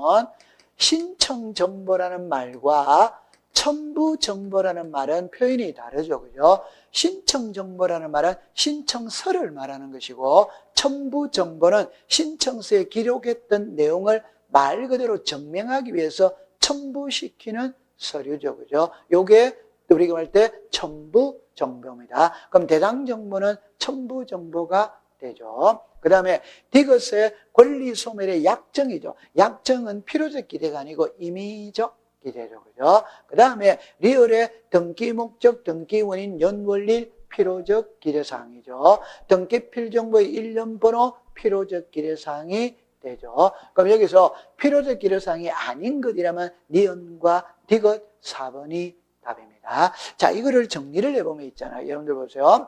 [SPEAKER 1] 신청 정보라는 말과 첨부 정보라는 말은 표현이 다르죠. 그죠? 신청 정보라는 말은 신청서를 말하는 것이고 첨부 정보는 신청서에 기록했던 내용을 말 그대로 증명하기 위해서 첨부시키는 서류죠. 그죠? 요게 우리가 말 때 첨부 정보입니다. 그럼 대상 정보는 첨부 정보가 되죠. 그 다음에 디귿의 권리 소멸의 약정이죠. 약정은 필요적 기대가 아니고 임의적 기대죠. 그죠? 그 다음에 리얼의 등기 목적, 등기 원인, 연월일 필요적 기대사항이죠. 등기 필정보의 일련 번호 필요적 기대사항이 되죠. 그럼 여기서 필요적 기대사항이 아닌 것이라면 니은과 디귿 4번이 답입니다. 자, 이거를 정리를 해보면 있잖아요. 여러분들 보세요.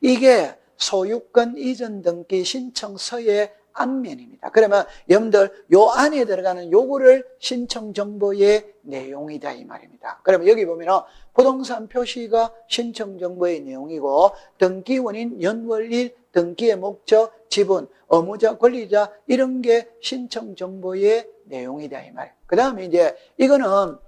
[SPEAKER 1] 이게 소유권 이전 등기 신청서에 앞면입니다. 그러면 여러분들 요 안에 들어가는 요거를 신청 정보의 내용이다 이 말입니다. 그러면 여기 보면은 부동산 표시가 신청 정보의 내용이고 등기 원인, 연월일, 등기의 목적, 지분, 의무자, 권리자 이런 게 신청 정보의 내용이다 이 말이에요. 그다음에 이제 이거는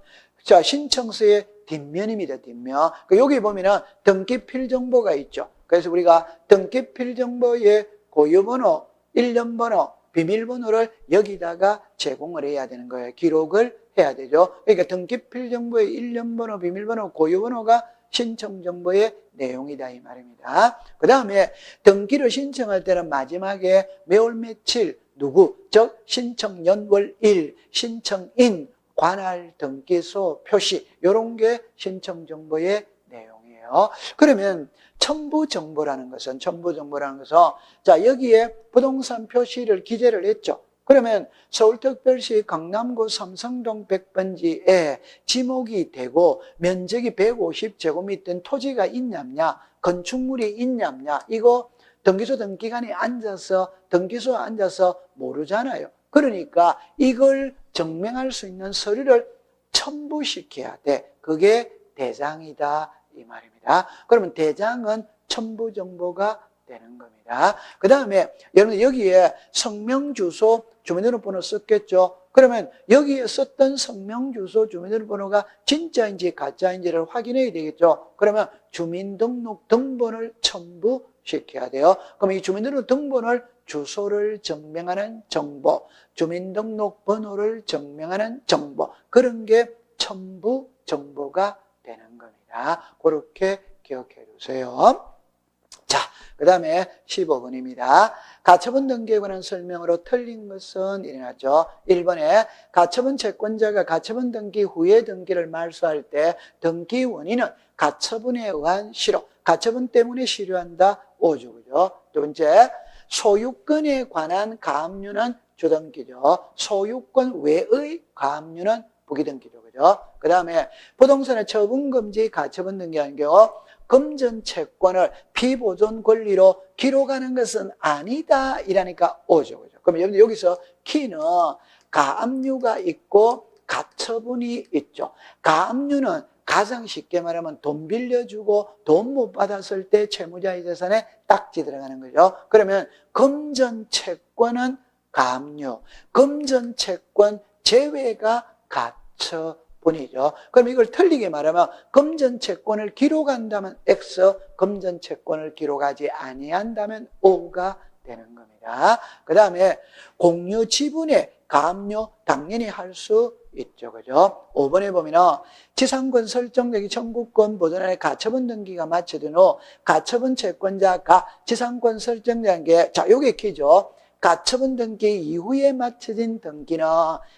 [SPEAKER 1] 자 신청서의 뒷면입니다. 뒷면. 여기 보면은 등기필 정보가 있죠. 그래서 우리가 등기필 정보의 고유번호, 일련번호, 비밀번호를 여기다가 제공을 해야 되는 거예요. 기록을 해야 되죠. 그러니까 등기필 정보의 일련번호, 비밀번호, 고유번호가 신청 정보의 내용이다 이 말입니다. 그 다음에 등기를 신청할 때는 마지막에 매월 며칠 누구, 즉 신청 연월일, 신청인, 관할 등기소 표시 이런 게 신청 정보의 내용이에요. 그러면 첨부 정보라는 것은 자 여기에 부동산 표시를 기재를 했죠. 그러면 서울특별시 강남구 삼성동 100번지에 지목이 되고 면적이 150제곱미터 토지가 있냐냐, 건축물이 있냐냐, 이거 등기소 등기관에 앉아서 등기소에 앉아서 모르잖아요. 그러니까 이걸 증명할 수 있는 서류를 첨부시켜야 돼. 그게 대장이다 이 말입니다. 그러면 대장은 첨부 정보가 되는 겁니다. 그 다음에 여러분 여기에 성명, 주소, 주민등록번호 썼겠죠. 그러면 여기에 썼던 성명, 주소, 주민등록번호가 진짜인지 가짜인지를 확인해야 되겠죠. 그러면 주민등록 등본을 첨부시켜야 돼요. 그럼 이 주민등록 등본을 주소를 증명하는 정보, 주민등록번호를 증명하는 정보, 그런 게 첨부 정보가 되는 겁니다. 그렇게 기억해 주세요. 자, 그 다음에 15번입니다. 가처분 등기에 관한 설명으로 틀린 것은 일어났죠. 1번에 가처분 채권자가 가처분 등기 후에 등기를 말소할 때 등기 원인은 가처분에 의한 실효, 가처분 때문에 실효한다. 오죠. 그죠? 두 번째, 소유권에 관한 가압류는 주등기죠. 소유권 외의 가압류는 부기등기죠. 그죠? 그 다음에 부동산의 처분금지 가처분 등기하는 경우 금전 채권을 피보존 권리로 기록하는 것은 아니다 이라니까 오죠. 그죠? 그럼 여러분들 여기서 키는 가압류가 있고 가처분이 있죠. 가압류는 가장 쉽게 말하면 돈 빌려주고 돈 못 받았을 때 채무자의 재산에 딱지 들어가는 거죠. 그러면 금전 채권은 가압류, 금전 채권 제외가 가처분이죠. 그럼 이걸 틀리게 말하면 금전 채권을 기록한다면 X, 금전 채권을 기록하지 아니한다면 O가 되는 겁니다. 그 다음에 공유 지분의 가압류 당연히 할 수 있죠. 그죠? 5번에 보면은 지상권 설정되기 청구권 보존안에 가처분 등기가 마쳐진 후 가처분 채권자가 지상권 설정된 게, 자, 요게 키죠. 가처분 등기 이후에 마쳐진 등기는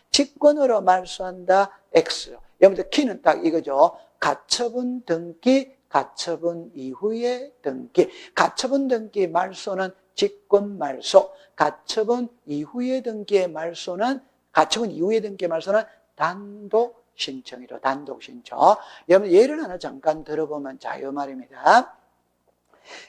[SPEAKER 1] 직권으로 말소한다. X. 여러분들 키는 딱 이거죠. 가처분 등기, 가처분 이후의 등기. 가처분 등기 말소는 직권 말소. 가처분 이후의 등기의 말소는 단독 신청이로 단독 신청. 여러분 예를 하나 잠깐 들어보면 자, 이 말입니다.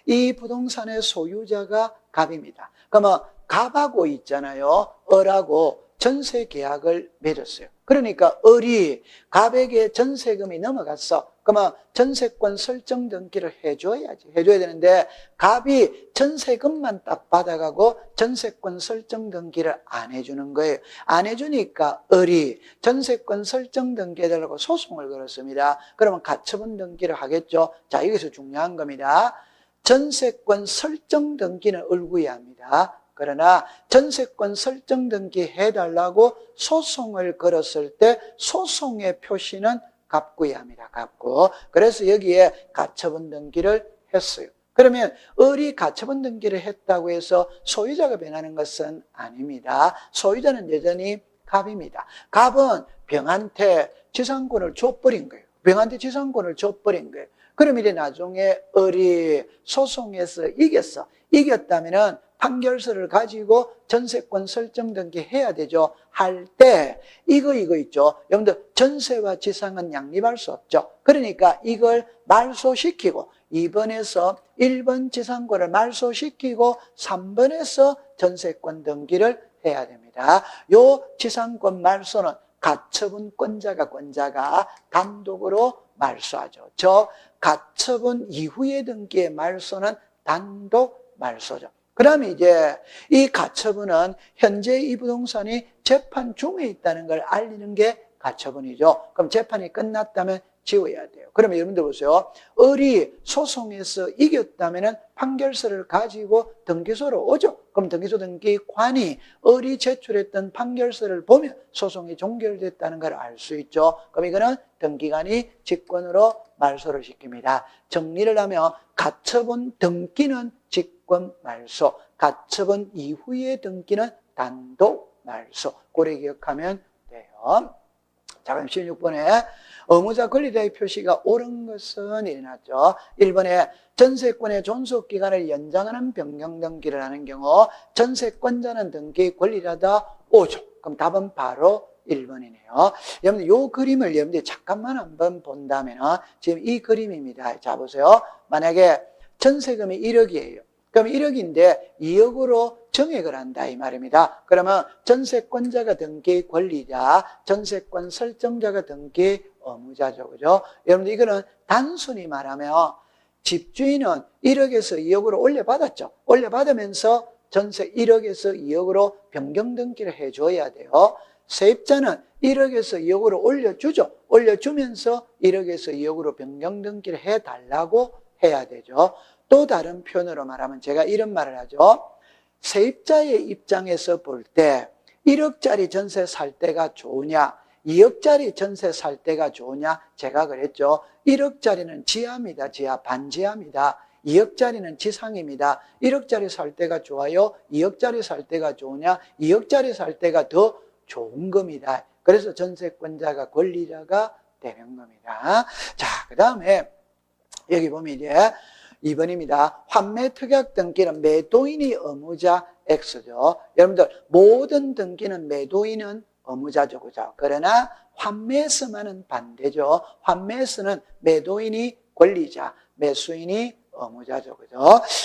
[SPEAKER 1] 이 부동산의 소유자가 갑입니다. 그러면 갑하고 있잖아요. 을하고 전세 계약을 맺었어요. 그러니까 을이 갑에게 전세금이 넘어갔어. 그러면 전세권 설정 등기를 해줘야 되는데 갑이 전세금만 딱 받아가고 전세권 설정 등기를 안 해주는 거예요. 안 해주니까 을이 전세권 설정 등기 해달라고 소송을 걸었습니다. 그러면 가처분 등기를 하겠죠. 자, 여기서 중요한 겁니다. 전세권 설정 등기는 을구해야 합니다. 그러나 전세권 설정 등기 해달라고 소송을 걸었을 때 소송의 표시는 갑구해야 합니다. 갑구. 그래서 여기에 가처분 등기를 했어요. 그러면 을이 가처분 등기를 했다고 해서 소유자가 변하는 것은 아닙니다. 소유자는 여전히 갑입니다. 갑은 병한테 지상권을 줘버린 거예요. 병한테 지상권을 줘버린 거예요. 그럼 이제 나중에 을이 소송에서 이겼어. 이겼다면은 판결서를 가지고 전세권 설정 등기 해야 되죠. 할 때 이거 있죠. 여러분들 전세와 지상은 양립할 수 없죠. 그러니까 이걸 말소시키고 2번에서 1번 지상권을 말소시키고 3번에서 전세권 등기를 해야 됩니다. 요 지상권 말소는 가처분권자가 단독으로 말소하죠. 저 가처분 이후에 등기의 말소는 단독 말소죠. 그 다음에 이제 이 가처분은 현재 이 부동산이 재판 중에 있다는 걸 알리는 게 가처분이죠. 그럼 재판이 끝났다면 지워야 돼요. 그러면 여러분들 보세요. 을이 소송에서 이겼다면 판결서를 가지고 등기소로 오죠. 그럼 등기소 등기관이 을이 제출했던 판결서를 보면 소송이 종결됐다는 걸 알 수 있죠. 그럼 이거는 등기관이 직권으로 말소를 시킵니다. 정리를 하면 가처분 등기는 직권 말소, 가처분 이후의 등기는 단독 말소. 고래 기억하면 돼요. 자, 그럼 16번에 의무자 권리자의 표시가 옳은 것은 일어났죠. 1번에 전세권의 존속기간을 연장하는 변경 등기를 하는 경우 전세권자는 등기 권리자다 오죠. 그럼 답은 바로 1번이네요. 여러분들 이 그림을 여러분들이 잠깐만 한번 본다면 지금 이 그림입니다. 자, 보세요. 만약에 전세금이 1억이에요. 그럼 1억인데 2억으로 정액을 한다 이 말입니다. 그러면 전세권자가 등기 권리자, 전세권 설정자가 등기 의무자죠. 그죠? 여러분들 이거는 단순히 말하면 집주인은 1억에서 2억으로 올려받았죠. 올려받으면서 전세 1억에서 2억으로 변경 등기를 해줘야 돼요. 세입자는 1억에서 2억으로 올려주죠. 올려주면서 1억에서 2억으로 변경 등기를 해달라고 해야 되죠. 또 다른 표현으로 말하면 제가 이런 말을 하죠. 세입자의 입장에서 볼 때 1억짜리 전세 살 때가 좋으냐 2억짜리 전세 살 때가 좋으냐 제가 그랬죠. 1억짜리는 지하입니다. 지하 반지하입니다. 2억짜리는 지상입니다. 1억짜리 살 때가 좋아요? 2억짜리 살 때가 좋으냐? 2억짜리 살 때가 더 좋은 겁니다. 그래서 전세권자가 권리자가 되는 겁니다. 자, 그 다음에 여기 보면 이제 2번입니다. 환매 특약 등기는 매도인이 의무자 X죠. 여러분들 모든 등기는 매도인은 의무자죠. 그죠? 그러나 환매에서만은 반대죠. 환매에서는 매도인이 권리자, 매수인이 의무자죠. 그죠?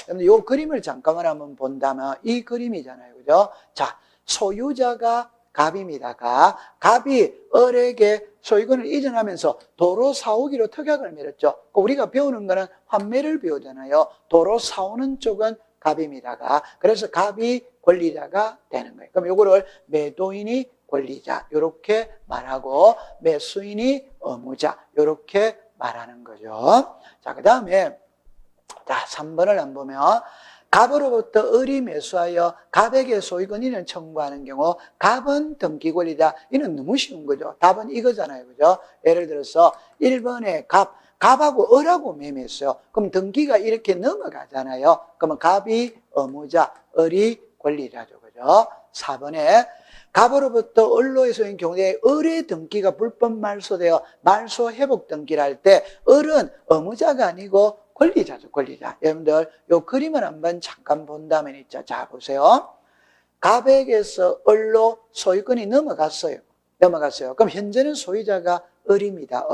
[SPEAKER 1] 여러분들 이 그림을 잠깐만 한번 본다면 이 그림이잖아요. 그죠? 자, 소유자가 갑입니다. 갑이 을에게 소유권을 이전하면서 도로 사오기로 특약을 맺었죠. 우리가 배우는 거는 환매를 배우잖아요. 도로 사오는 쪽은 갑입니다. 그래서 갑이 권리자가 되는 거예요. 그럼 이거를 매도인이 권리자 이렇게 말하고 매수인이 의무자 이렇게 말하는 거죠. 자, 그 다음에 자 3번을 한번 보면 갑으로부터 을이 매수하여 갑에게 소유권인을 청구하는 경우 갑은 등기 권리자. 이는 너무 쉬운 거죠. 답은 이거잖아요. 그죠? 예를 들어서 1번에 갑하고 을하고 매매했어요. 그럼 등기가 이렇게 넘어가잖아요. 그러면 갑이 의무자, 을이 권리자죠. 그죠? 4번에 갑으로부터 을로의 소유인 경우에 을의 등기가 불법 말소되어 말소 회복 등기를 할 때 을은 의무자가 아니고 권리자죠, 권리자. 여러분들, 요 그림을 한번 잠깐 본다면 있죠. 자, 보세요. 갑에게서 을로 소유권이 넘어갔어요. 그럼 현재는 소유자가 을입니다,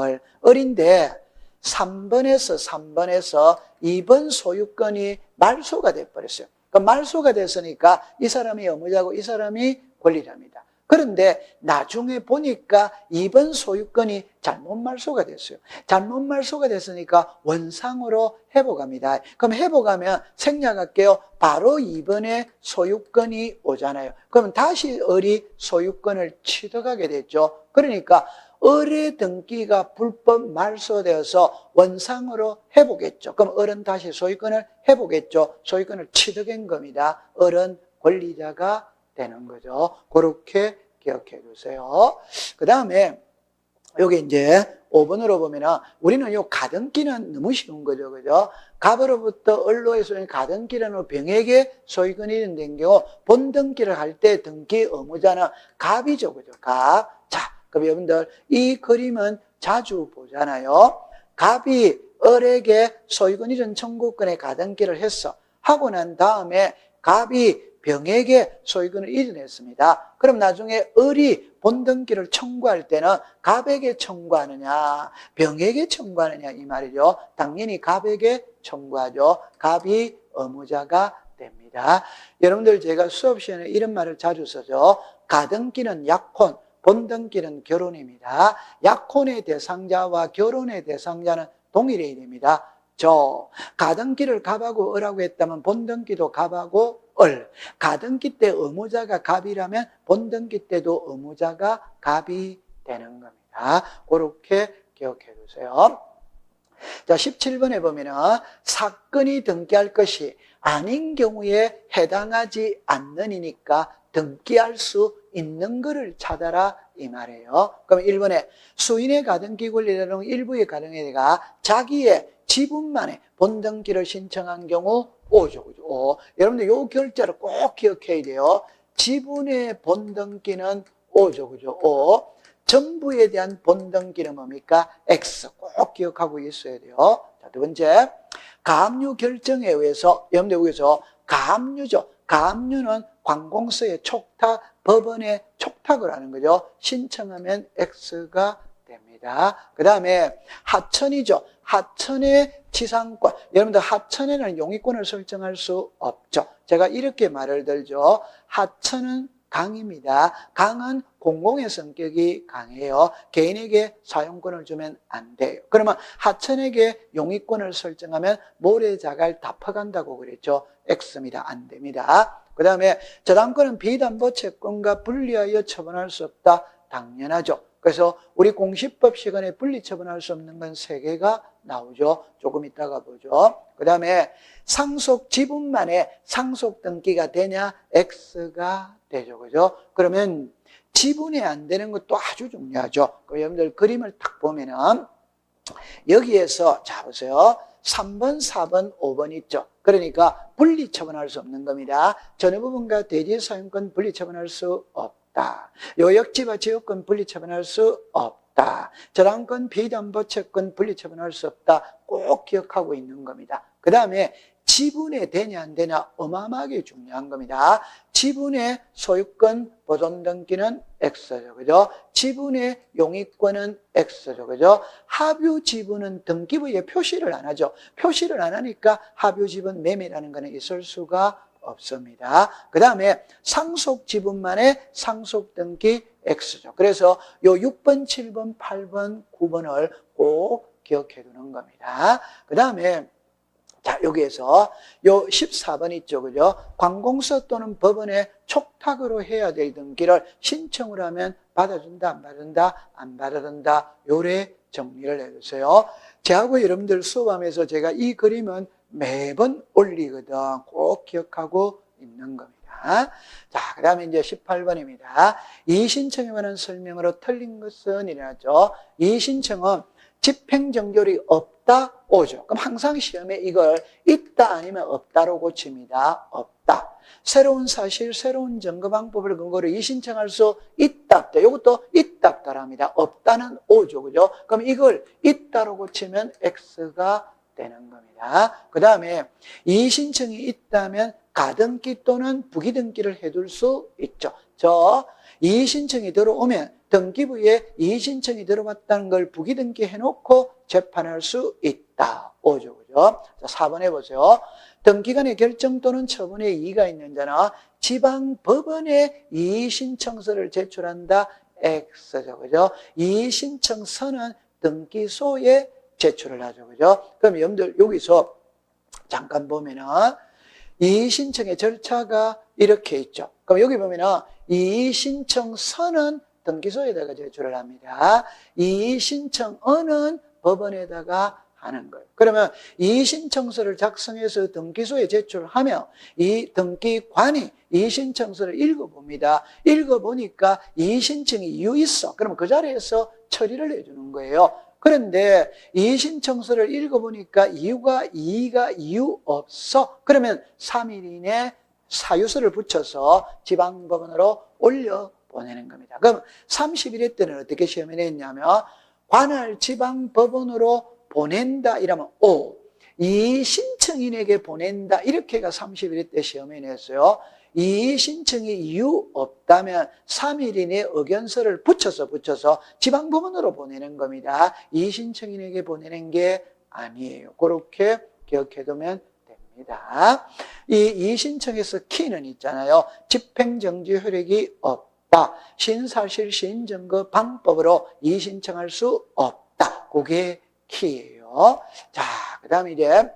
[SPEAKER 1] 을인데 3번에서 2번 소유권이 말소가 돼버렸어요. 그럼 말소가 됐으니까 이 사람이 의무자고 이 사람이 권리자입니다. 그런데 나중에 보니까 2번 소유권이 잘못 말소가 됐어요. 잘못 말소가 됐으니까 원상으로 회복합니다. 그럼 회복하면 생략할게요. 바로 2번에 소유권이 오잖아요. 그러면 다시 을이 소유권을 취득하게 됐죠. 그러니까 을의 등기가 불법 말소되어서 원상으로 회복했죠. 그럼 을은 다시 소유권을 회복했죠. 소유권을 취득한 겁니다. 을은 권리자가 되는 거죠. 그렇게 기억해 주세요. 그 다음에 여기 이제 5번으로 보면은 우리는 요 가등기는 너무 쉬운 거죠. 그죠? 갑으로부터 을로의 소유인 가등기라는 병에게 소유권이 된 경우 본등기를 할 때 등기 의무자는 갑이죠. 그죠? 갑. 자, 그럼 여러분들 이 그림은 자주 보잖아요. 갑이 을에게 소유권 이전 청구권의 가등기를 했어. 하고 난 다음에 갑이 병에게 소유권을 이전했습니다. 그럼 나중에 을이 본등기를 청구할 때는 갑에게 청구하느냐, 병에게 청구하느냐 이 말이죠. 당연히 갑에게 청구하죠. 갑이 의무자가 됩니다. 여러분들 제가 수업 시간에 이런 말을 자주 쓰죠. 가등기는 약혼, 본등기는 결혼입니다. 약혼의 대상자와 결혼의 대상자는 동일해야 됩니다. 가등기를 갑하고 을하고 했다면 본등기도 갑하고 을. 가등기 때 의무자가 갑이라면 본등기 때도 의무자가 갑이 되는 겁니다. 그렇게 기억해 두세요. 자, 17번에 보면은 사건이 등기할 것이 아닌 경우에 해당하지 않느니까 등기할 수 있는 것을 찾아라 이 말이에요. 그럼 1번에 수인의 가등기 권리라는 일부의 가등기가 자기의 지분만의 본등기를 신청한 경우 O죠. 그죠? 여러분들 요 결자를 꼭 기억해야 돼요. 지분의 본등기는 O죠. 그죠? O. 전부에 대한 본등기는 뭡니까? X. 꼭 기억하고 있어야 돼요. 자, 두 번째. 가압류 결정에 의해서, 여러분들 여기서 가압류죠. 가압류는 관공서의 촉탁, 법원의 촉탁을 하는 거죠. 신청하면 X가 됩니다. 그 다음에 하천이죠. 하천의 지상권. 여러분들 하천에는 용의권을 설정할 수 없죠. 제가 이렇게 말을 들죠. 하천은 강입니다. 강은 공공의 성격이 강해요. 개인에게 사용권을 주면 안 돼요. 그러면 하천에게 용의권을 설정하면 모래자갈 다 퍼간다고 그랬죠. X입니다. 안 됩니다. 그 다음에 저당권은 비담보 채권과 분리하여 처분할 수 없다. 당연하죠. 그래서 우리 공시법 시간에 분리 처분할 수 없는 건 3개가 나오죠. 조금 이따가 보죠. 그 다음에 상속 지분만의 상속 등기가 되냐? X가 되죠. 그죠? 그러면 지분이 안 되는 것도 아주 중요하죠. 여러분들 그림을 딱 보면은 여기에서 자 보세요. 3번, 4번, 5번 있죠. 그러니까 분리 처분할 수 없는 겁니다. 전유 부분과 대지 사용권 분리 처분할 수 없다. 요역지와 지역권 분리 처분할 수 없다. 저당권, 비담보 채권 분리 처분할 수 없다. 꼭 기억하고 있는 겁니다. 그 다음에 지분에 되냐 안 되냐 어마어마하게 중요한 겁니다. 지분의 소유권 보존 등기는 X죠. 그죠? 지분의 용의권은 X죠. 그죠? 합유 지분은 등기부에 표시를 안 하죠. 표시를 안 하니까 합유 지분 매매라는 거는 있을 수가 없습니다. 그 다음에 상속 지분만의 상속 등기 X죠. 그래서 요 6번, 7번, 8번, 9번을 꼭 기억해 두는 겁니다. 그 다음에 자, 여기에서 요 14번 있죠. 그죠? 관공서 또는 법원에 촉탁으로 해야 될 등기를 신청을 하면 받아준다, 안 받아준다, 안 받아준다. 요래 정리를 해주세요. 저하고 여러분들 수업하면서 제가 이 그림은 매번 올리거든. 꼭 기억하고 있는 겁니다. 자, 그 다음에 이제 18번입니다. 이 신청에 관한 설명으로 틀린 것은 이래야죠. 이 신청은 집행정결이 없다, 오죠. 그럼 항상 시험에 이걸 있다 아니면 없다로 고칩니다. 없다. 새로운 사실, 새로운 증거 방법을 근거로 이신청할 수 있다, 없다. 이것도 있다, 없다랍니다. 없다는 오죠. 그죠? 그럼 이걸 있다로 고치면 X가 되는 겁니다. 그 다음에 이신청이 있다면 가등기 또는 부기등기를 해둘 수 있죠. 이신청이 들어오면 등기부에 이의신청이 들어왔다는 걸 부기등기 해놓고 재판할 수 있다. 오죠. 그죠? 자, 4번 해보세요. 등기간의 결정 또는 처분에 이의가 있는 자는 지방법원에 이의신청서를 제출한다. X죠. 그죠? 이의신청서는 등기소에 제출을 하죠. 그죠? 그럼 여러분들 여기서 잠깐 보면은 이의신청의 절차가 이렇게 있죠. 그럼 여기 보면은 이의신청서는 등기소에다가 제출을 합니다. 이의신청어는 법원에다가 하는 거예요. 그러면 이의신청서를 작성해서 등기소에 제출하면 이 등기관이 이의신청서를 읽어봅니다. 읽어보니까 이의신청이 이유 있어. 그러면 그 자리에서 처리를 해주는 거예요. 그런데 이의신청서를 읽어보니까 이의가 이유 없어. 그러면 3일 이내 사유서를 붙여서 지방법원으로 올려보내는 겁니다. 그럼 31회 때는 어떻게 시험에 냈냐면 관할 지방법원으로 보낸다 이러면 O, 이의신청인에게 보낸다 이렇게가 31회 때 시험에 냈어요. 이의신청이 이유 없다면 3일 이내 의견서를 붙여서 지방법원으로 보내는 겁니다. 이의신청인에게 보내는 게 아니에요. 그렇게 기억해두면 됩니다. 겁니다. 이 이의신청에서 키는 있잖아요. 집행정지 효력이 없다. 신사실 신증거 방법으로 이의신청할 수 없다. 그게 키예요. 자, 그 다음에 이제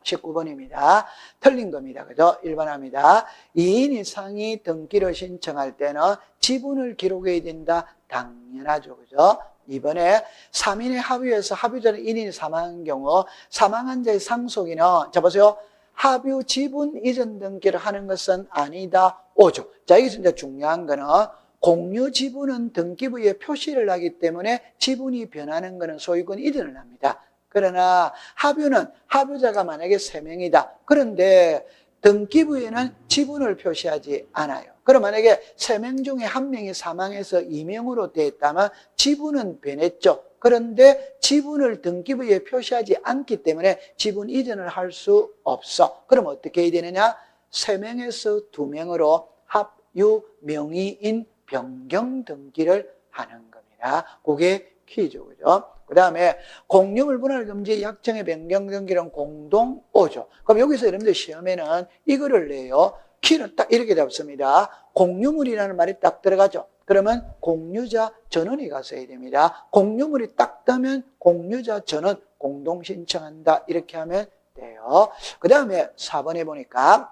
[SPEAKER 1] 19번입니다. 틀린 겁니다. 그죠? 1번 합니다. 2인 이상이 등기를 신청할 때는 지분을 기록해야 된다. 당연하죠. 그죠? 이번에 3인의 합의에서 합의자는 1인이 사망한 경우 사망한 자의 상속인은 자 보세요. 합의 지분 이전 등기를 하는 것은 아니다. 5조. 자, 여기서 이제 중요한 거는 공유 지분은 등기부에 표시를 하기 때문에 지분이 변하는 것은 소유권 이전을 합니다. 그러나 합유는 합유자가 만약에 3명이다. 그런데 등기부에는 지분을 표시하지 않아요. 그럼 만약에 3명 중에 1명이 사망해서 2명으로 됐다면 지분은 변했죠. 그런데 지분을 등기부에 표시하지 않기 때문에 지분 이전을 할 수 없어. 그럼 어떻게 해야 되느냐? 3명에서 2명으로 합유 명의인 변경 등기를 하는 겁니다. 그게 키죠. 그죠? 그 다음에 공유물 분할 금지 약정의 변경 등기는 공동 5조. 그럼 여기서 여러분들 시험에는 이거를 내요. 키는 딱 이렇게 잡습니다. 공유물이라는 말이 딱 들어가죠. 그러면 공유자 전원이 가서야 됩니다. 공유물이 딱 뜨면 공유자 전원 공동 신청한다. 이렇게 하면 돼요. 그 다음에 4번에 보니까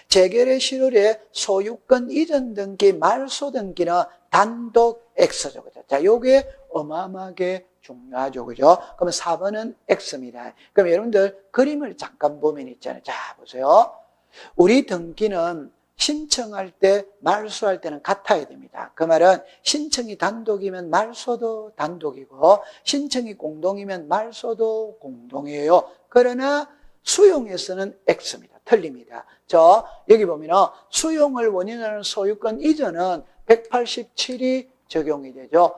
[SPEAKER 1] 재결의 실효의 소유권 이전 등기, 말소 등기는 단독 X죠. 그죠? 자, 요게 어마어마하게 중요하죠. 그죠? 그러면 4번은 X입니다. 그럼 여러분들 그림을 잠깐 보면 있잖아요. 자, 보세요. 우리 등기는 신청할 때, 말소할 때는 같아야 됩니다. 그 말은 신청이 단독이면 말소도 단독이고, 신청이 공동이면 말소도 공동이에요. 그러나 수용에서는 X입니다. 틀립니다. 여기 보면 수용을 원인하는 소유권 이전은 187이 적용이 되죠.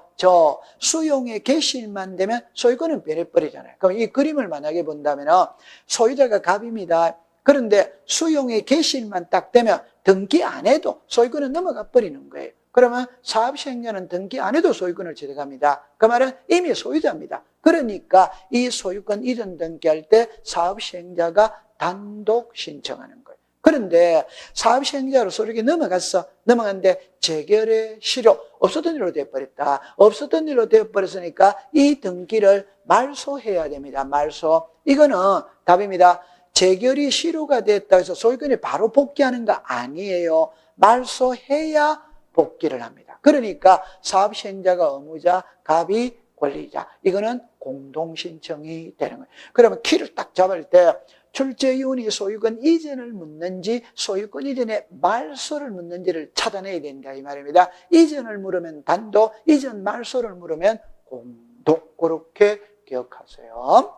[SPEAKER 1] 수용의 개시일만 되면 소유권은 변해버리잖아요. 그럼 이 그림을 만약에 본다면 소유자가 갑입니다. 그런데 수용의 개시일만 딱 되면 등기 안 해도 소유권은 넘어가 버리는 거예요. 그러면 사업시행자는 등기 안 해도 소유권을 취득합니다. 그 말은 이미 소유자입니다. 그러니까 이 소유권 이전 등기할 때 사업시행자가 단독 신청하는 거예요. 그런데 사업시행자로서 이렇게 넘어갔는데 재결의 실효, 없었던 일로 되어버렸다. 없었던 일로 되어버렸으니까 이 등기를 말소해야 됩니다. 말소. 이거는 답입니다. 재결이 실효가 됐다 해서 소유권이 바로 복귀하는 거 아니에요. 말소해야 복귀를 합니다. 그러니까 사업시행자가 의무자, 갑이 권리자. 이거는 공동신청이 되는 거예요. 그러면 키를 딱 잡을 때 출제위원이 소유권 이전을 묻는지 소유권 이전의 말소를 묻는지를 찾아내야 된다 이 말입니다. 이전을 물으면 단독, 이전 말소를 물으면 공동. 그렇게 기억하세요.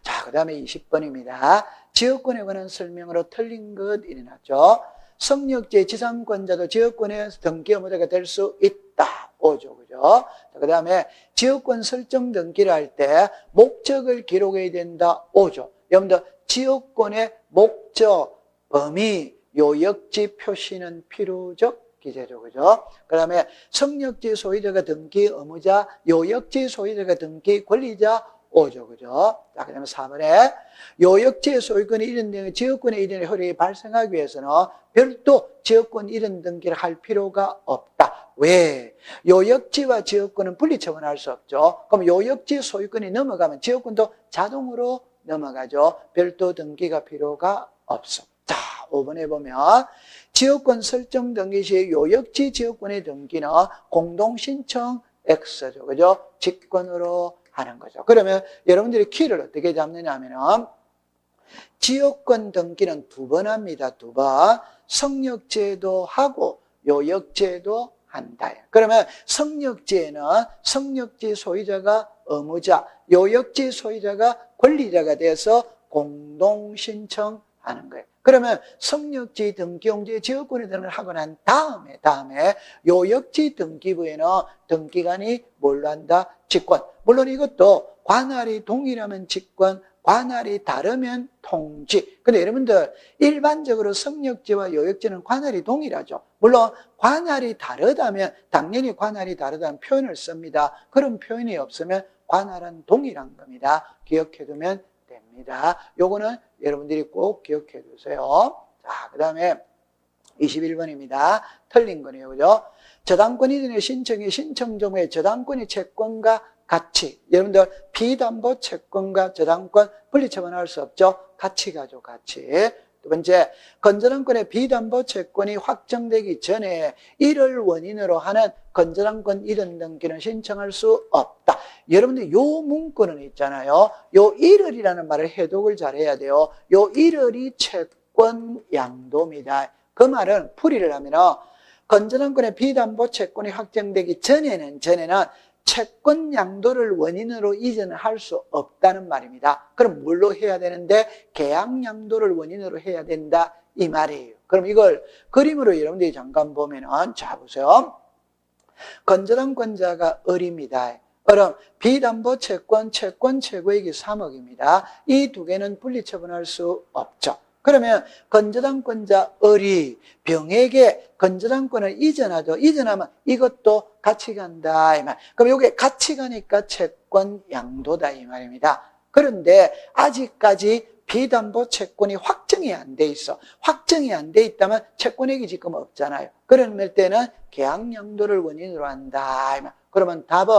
[SPEAKER 1] 자, 그 다음에 20번입니다. 지역권에 관한 설명으로 틀린 것 일어났죠. 성역지의 지상권자도 지역권의 등기 의무자가 될 수 있다. 5조, 그죠? 그 다음에 지역권 설정 등기를 할 때 목적을 기록해야 된다. 5조. 여러분들 지역권의 목적, 범위, 요역지 표시는 필요적 기재죠. 그죠? 그 다음에 성역지 소유자가 등기 의무자, 요역지 소유자가 등기 권리자 5조. 그죠? 자, 그 다음에 4번에 요역지의 소유권이 이전 등기, 지역권의 이전의 효력이 발생하기 위해서는 별도 지역권 이전 등기를 할 필요가 없다. 왜? 요역지와 지역권은 분리 처분할 수 없죠. 그럼 요역지 소유권이 넘어가면 지역권도 자동으로 넘어가죠. 별도 등기가 필요가 없어. 자, 5번에 보면 지역권 설정 등기 시 요역지 지역권의 등기는 공동신청 X죠. 그죠? 직권으로 하는 거죠. 그러면 여러분들이 키를 어떻게 잡느냐 하면은 지역권 등기는 2번 합니다. 2번. 성역제도 하고 요역제도 한다. 그러면 성역지에는 성역지 소유자가 의무자, 요역지 소유자가 권리자가 돼서 공동신청하는 거예요. 그러면 성역지 등기용지의 지역권에 등을 하고 난 다음에 요역지 등기부에는 등기관이 뭘로 한다? 직권. 물론 이것도 관할이 동일하면 직권, 관할이 다르면 통지. 근데 여러분들 일반적으로 성역지와 요역지는 관할이 동일하죠. 물론 관할이 다르다면 당연히 관할이 다르다는 표현을 씁니다. 그런 표현이 없으면 관할은 동일한 겁니다. 기억해두면 됩니다. 됩니다. 요거는 여러분들이 꼭 기억해 두세요. 자, 그 다음에 21번입니다. 틀린 거네요. 그죠? 저당권 이전의 신청이 신청 경우에 저당권이 채권과 같이, 여러분들 비담보 채권과 저당권 분리처분할 수 없죠? 같이 가죠, 같이. 두 번째, 건전한권의 비담보 채권이 확정되기 전에 이를 원인으로 하는 건전한권 이전 등기는 신청할 수 없다. 여러분들 요 문구는 있잖아요. 요 일을이라는 말을 해독을 잘 해야 돼요. 요 일을이 채권 양도입니다. 그 말은 풀이를 하면 건전한권의 비담보 채권이 확정되기 전에는 채권 양도를 원인으로 이전할 수 없다는 말입니다. 그럼 뭘로 해야 되는데? 계약 양도를 원인으로 해야 된다 이 말이에요. 그럼 이걸 그림으로 여러분들이 잠깐 보면은, 자 보세요. 건전한권자가 을입니다. 그럼 비담보 채권 최고액이 3억입니다. 이 두 개는 분리처분할 수 없죠. 그러면 건전한권자 을이 병에게 건전한권을 이전하죠. 이전하면 이것도 같이 간다 이 말. 그럼 이게 같이 가니까 채권 양도다 이 말입니다. 그런데 아직까지 비담보 채권이 확정이 안 돼 있어. 확정이 안 돼 있다면 채권액이 지금 없잖아요. 그럴 때는 계약 양도를 원인으로 한다 이 말. 그러면 답은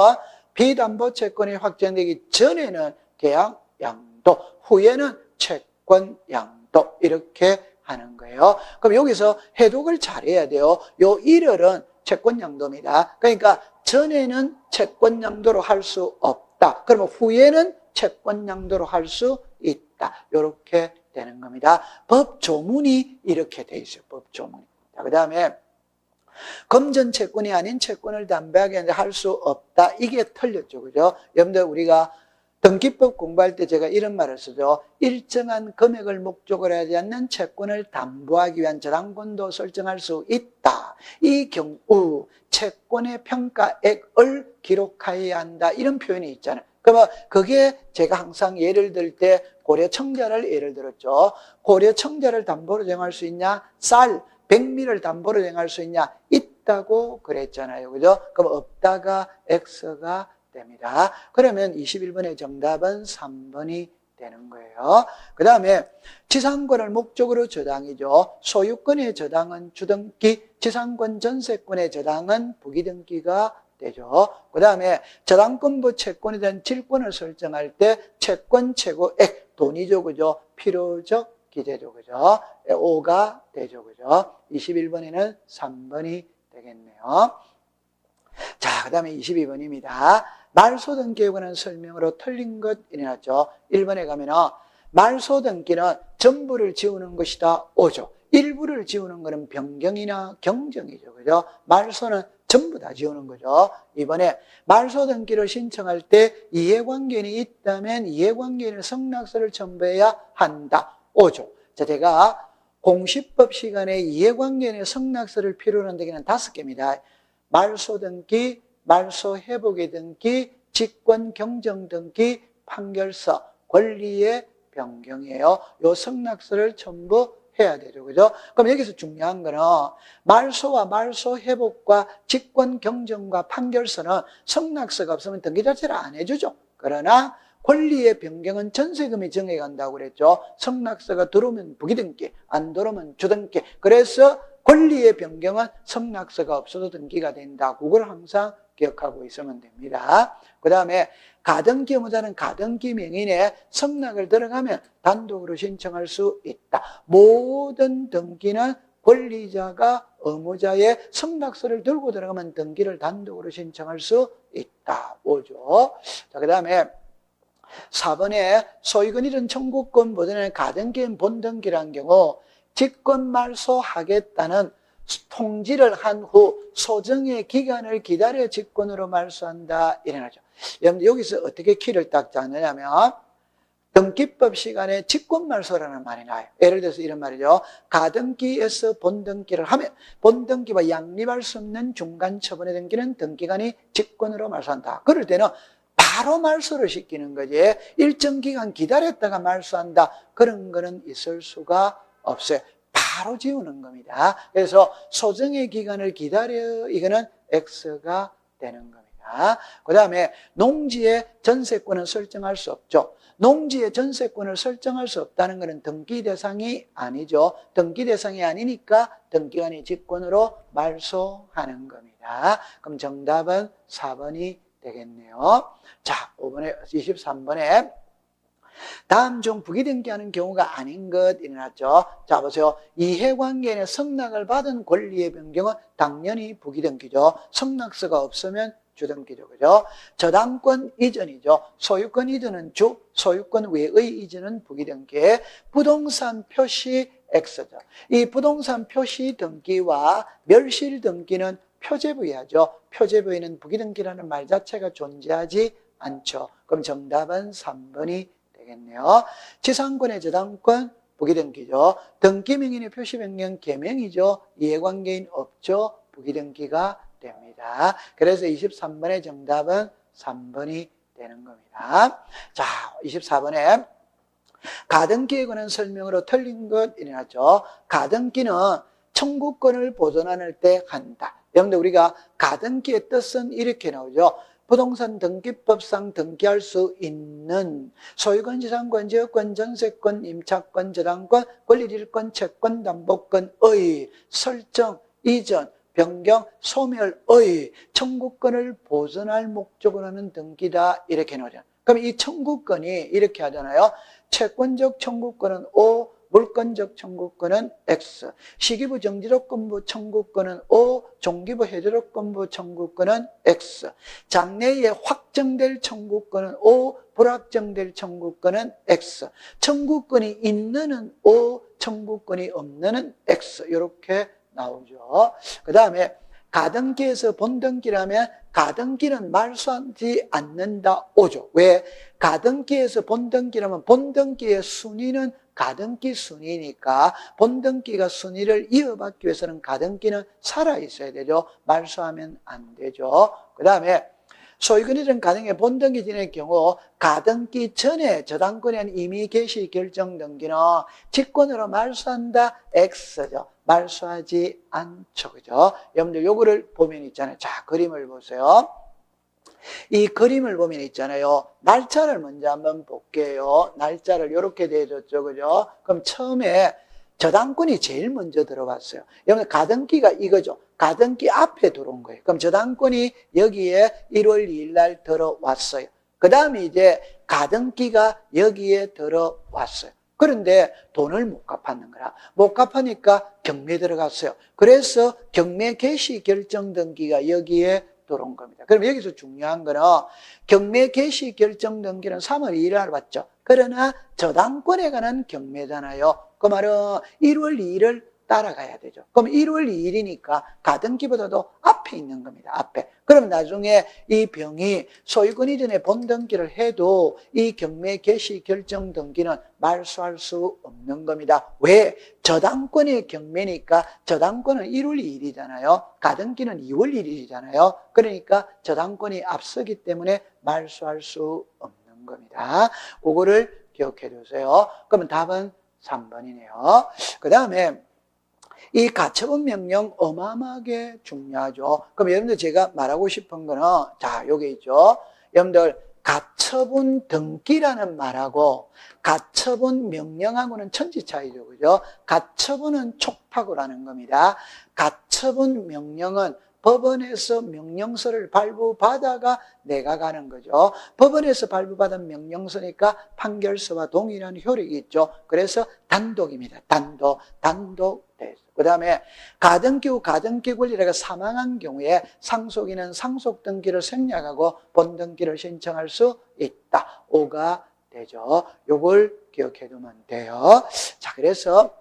[SPEAKER 1] 비담보 채권이 확정되기 전에는 계약 양도, 후에는 채권 양도. 또 이렇게 하는 거예요. 그럼 여기서 해독을 잘해야 돼요. 요 일을은 채권양도입니다. 그러니까 전에는 채권양도로 할 수 없다. 그러면 후에는 채권양도로 할 수 있다. 이렇게 되는 겁니다. 법조문이 이렇게 돼 있어요. 법조문이. 자, 그 다음에 금전 채권이 아닌 채권을 담보하게 할 수 없다. 이게 틀렸죠. 그죠? 여러분들 우리가 등기법 공부할 때 제가 이런 말을 쓰죠. 일정한 금액을 목적으로 하지 않는 채권을 담보하기 위한 저당권도 설정할 수 있다. 이 경우 채권의 평가액을 기록해야 한다. 이런 표현이 있잖아요. 그러면 그게 제가 항상 예를 들 때 고려청자를 예를 들었죠. 고려청자를 담보로 정할 수 있냐? 쌀, 백미를 담보로 정할 수 있냐? 있다고 그랬잖아요. 그죠? 그럼 없다가 X가 됩니다. 그러면 21번의 정답은 3번이 되는 거예요. 그 다음에 지상권을 목적으로 저당이죠. 소유권의 저당은 주등기, 지상권 전세권의 저당은 부기등기가 되죠. 그 다음에 저당권부 채권에 대한 질권을 설정할 때 채권 최고액, 돈이죠. 그죠? 필요적 기재죠. 그죠? 5가 되죠. 그죠? 21번에는 3번이 되겠네요. 자, 그 다음에 22번입니다. 말소등기에 관한 설명으로 틀린 것 일어났죠. 1번에 가면은 말소등기는 전부를 지우는 것이다. 5죠. 일부를 지우는 것은 변경이나 경정이죠. 그죠? 말소는 전부 다 지우는 거죠. 이번에 말소등기를 신청할 때 이해관계인이 있다면 이해관계인의 성낙서를 첨부해야 한다. 5죠. 자, 제가 공시법 시간에 이해관계인의 성낙서를 필요로 한 데는 5개입니다. 말소등기, 말소회복의 등기, 직권경정등기, 판결서, 권리의 변경이에요. 요 성낙서를 첨부해야 되죠. 그죠? 그럼 여기서 중요한 거는 말소와 말소회복과 직권경정과 판결서는 성낙서가 없으면 등기 자체를 안 해주죠. 그러나 권리의 변경은 전세금이 정해간다고 그랬죠. 성낙서가 들어오면 부기등기, 안 들어오면 주등기. 그래서 권리의 변경은 성낙서가 없어도 등기가 된다. 그걸 항상 기억하고 있으면 됩니다. 그 다음에 가등기 의무자는 가등기 명인에 성낙을 들어가면 단독으로 신청할 수 있다. 모든 등기는 권리자가 의무자의 성낙서를 들고 들어가면 등기를 단독으로 신청할 수 있다. 5죠. 자, 그 다음에 4번에 소유권 이전 청구권 보전에는 가등기인 본등기란 경우 직권 말소하겠다는 통지를 한 후 소정의 기간을 기다려 직권으로 말소한다. 이래나죠. 여기서 어떻게 키를 딱 잡느냐면 등기법 시간에 직권 말소라는 말이 나와요. 예를 들어서 이런 말이죠. 가등기에서 본등기를 하면 본등기와 양립할 수 없는 중간 처분의 등기는 등기관이 직권으로 말소한다. 그럴 때는 바로 말소를 시키는 거지. 일정 기간 기다렸다가 말소한다. 그런 거는 있을 수가 없어요. 바로 지우는 겁니다. 그래서 소정의 기간을 기다려, 이거는 X가 되는 겁니다. 겁니다. 그 다음에 농지의 전세권은 설정할 수 없죠. 농지의 전세권을 설정할 수 없다는 것은 등기 대상이 아니죠. 등기 대상이 아니니까 등기관이 직권으로 말소하는 겁니다. 그럼 정답은 4번이 되겠네요. 자, 23번에 다음 중 부기등기하는 경우가 아닌 것 일어났죠. 자, 보세요. 이해관계인의 성낙을 받은 권리의 변경은 당연히 부기등기죠. 성낙서가 없으면 주등기죠. 그죠? 저당권 이전이죠. 소유권 이전은 주, 소유권 외의 이전은 부기등기. 부동산 표시 X죠. 이 부동산 표시 등기와 멸실 등기는 표제부여하죠. 표제부에는 부기등기라는 말 자체가 존재하지 않죠. 그럼 정답은 3번이 되겠네요. 지상권의 저당권 부기등기죠. 등기명인의 표시변경 개명이죠. 이해관계인 없죠. 부기등기가 됩니다. 그래서 23번의 정답은 3번이 되는 겁니다. 자, 24번에 가등기에 관한 설명으로 틀린 것 일어났죠. 가등기는 청구권을 보존할 때 한다. 여러분들 우리가 가등기의 뜻은 이렇게 나오죠. 부동산 등기법상 등기할 수 있는 소유권, 지상권, 지역권, 전세권, 임차권, 저당권, 권리질권, 채권, 담보권의 설정, 이전, 변경, 소멸의 청구권을 보존할 목적으로 하는 등기다 이렇게 나오죠. 그럼 이 청구권이 이렇게 하잖아요. 채권적 청구권은 O, 물권적 청구권은 X, 시기부 정지조건부 청구권은 O, 종기부 해제조건부 청구권은 X, 장래에 확정될 청구권은 O, 불확정될 청구권은 X, 청구권이 있는은 O, 청구권이 없는은 X 이렇게 나오죠. 그 다음에 가등기에서 본등기라면 가등기는 말소하지 않는다 O죠. 왜? 가등기에서 본등기라면 본등기의 순위는 가등기 순위니까 본등기가 순위를 이어받기 위해서는 가등기는 살아있어야 되죠. 말소하면 안 되죠. 그 다음에 소유권 이전 가등기 본등기 진행의 경우 가등기 전에 저당권에 대한 임의 개시 결정 등기는 직권으로 말소한다 X죠. 말소하지 않죠. 그죠? 여러분들 요거를 보면 있잖아요. 자, 그림을 보세요. 이 그림을 보면 있잖아요. 날짜를 먼저 한번 볼게요. 날짜를 이렇게 대줬죠. 그죠? 그럼 처음에 저당권이 제일 먼저 들어갔어요. 여러분 가등기가 이거죠. 가등기 앞에 들어온 거예요. 그럼 저당권이 여기에 1월 2일 날 들어왔어요. 그 다음에 이제 가등기가 여기에 들어왔어요. 그런데 돈을 못 갚았는 거라. 못 갚으니까 경매 들어갔어요. 그래서 경매 개시 결정 등기가 여기에 들어온 겁니다. 그럼 여기서 중요한 거는 경매 개시 결정 등기는 3월 2일 날 왔죠. 그러나 저당권에 관한 경매잖아요. 그 말은 1월 2일을 따라가야 되죠. 그럼 1월 2일이니까 가등기보다도 앞에 있는 겁니다. 앞에. 그럼 나중에 이 병이 소유권 이전에 본등기를 해도 이 경매 개시 결정 등기는 말소할 수 없는 겁니다. 왜? 저당권의 경매니까 저당권은 1월 2일이잖아요. 가등기는 2월 1일이잖아요. 그러니까 저당권이 앞서기 때문에 말소할 수 없는 겁니다. 그거를 기억해 두세요. 그러면 답은 3번이네요. 그 다음에 이 가처분 명령 어마어마하게 중요하죠. 그럼 여러분들 제가 말하고 싶은 거는 자, 요게 있죠. 여러분들 가처분 등기라는 말하고 가처분 명령하고는 천지 차이죠. 그죠? 가처분은 촉탁을 겁니다. 가처분 명령은 법원에서 명령서를 발부받아가 내가 가는 거죠. 법원에서 발부받은 명령서니까 판결서와 동일한 효력이 있죠. 그래서 단독입니다. 단독. 그 다음에 가등기 후 가등기 권리자가 사망한 경우에 상속인은 상속 등기를 생략하고 본등기를 신청할 수 있다. 5가 되죠. 요걸 기억해 두면 돼요. 자, 그래서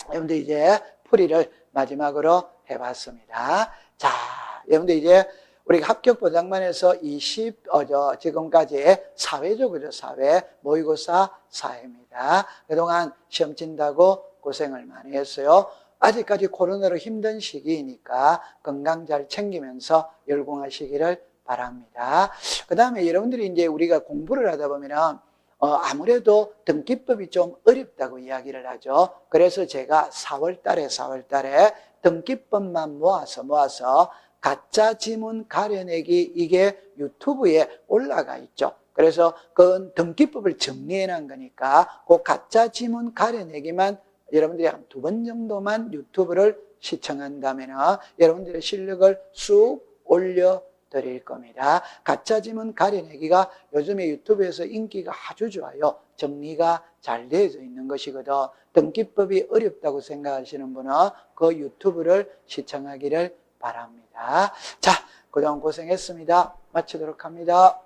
[SPEAKER 1] 여러분들 이제 풀이를 마지막으로 해봤습니다. 자, 여러분들 이제 우리가 합격 보장반에서 지금까지 사회죠. 그죠? 사회. 모의고사 사회입니다. 그동안 시험 친다고 고생을 많이 했어요. 아직까지 코로나로 힘든 시기이니까 건강 잘 챙기면서 열공하시기를 바랍니다. 그 다음에 여러분들이 이제 우리가 공부를 하다 보면은 아무래도 등기법이 좀 어렵다고 이야기를 하죠. 그래서 제가 4월 달에 등기법만 모아서 가짜 지문 가려내기 이게 유튜브에 올라가 있죠. 그래서 그 등기법을 정리해 놓은 거니까 그 가짜 지문 가려내기만 여러분들이 한 2번 정도만 유튜브를 시청한다면 여러분들의 실력을 쑥 올려 드릴 겁니다. 가짜 지문 가려내기가 요즘에 유튜브에서 인기가 아주 좋아요. 정리가 잘 되어져 있는 것이거든. 등기법이 어렵다고 생각하시는 분은 그 유튜브를 시청하기를 바랍니다. 자, 그동안 고생했습니다. 마치도록 합니다.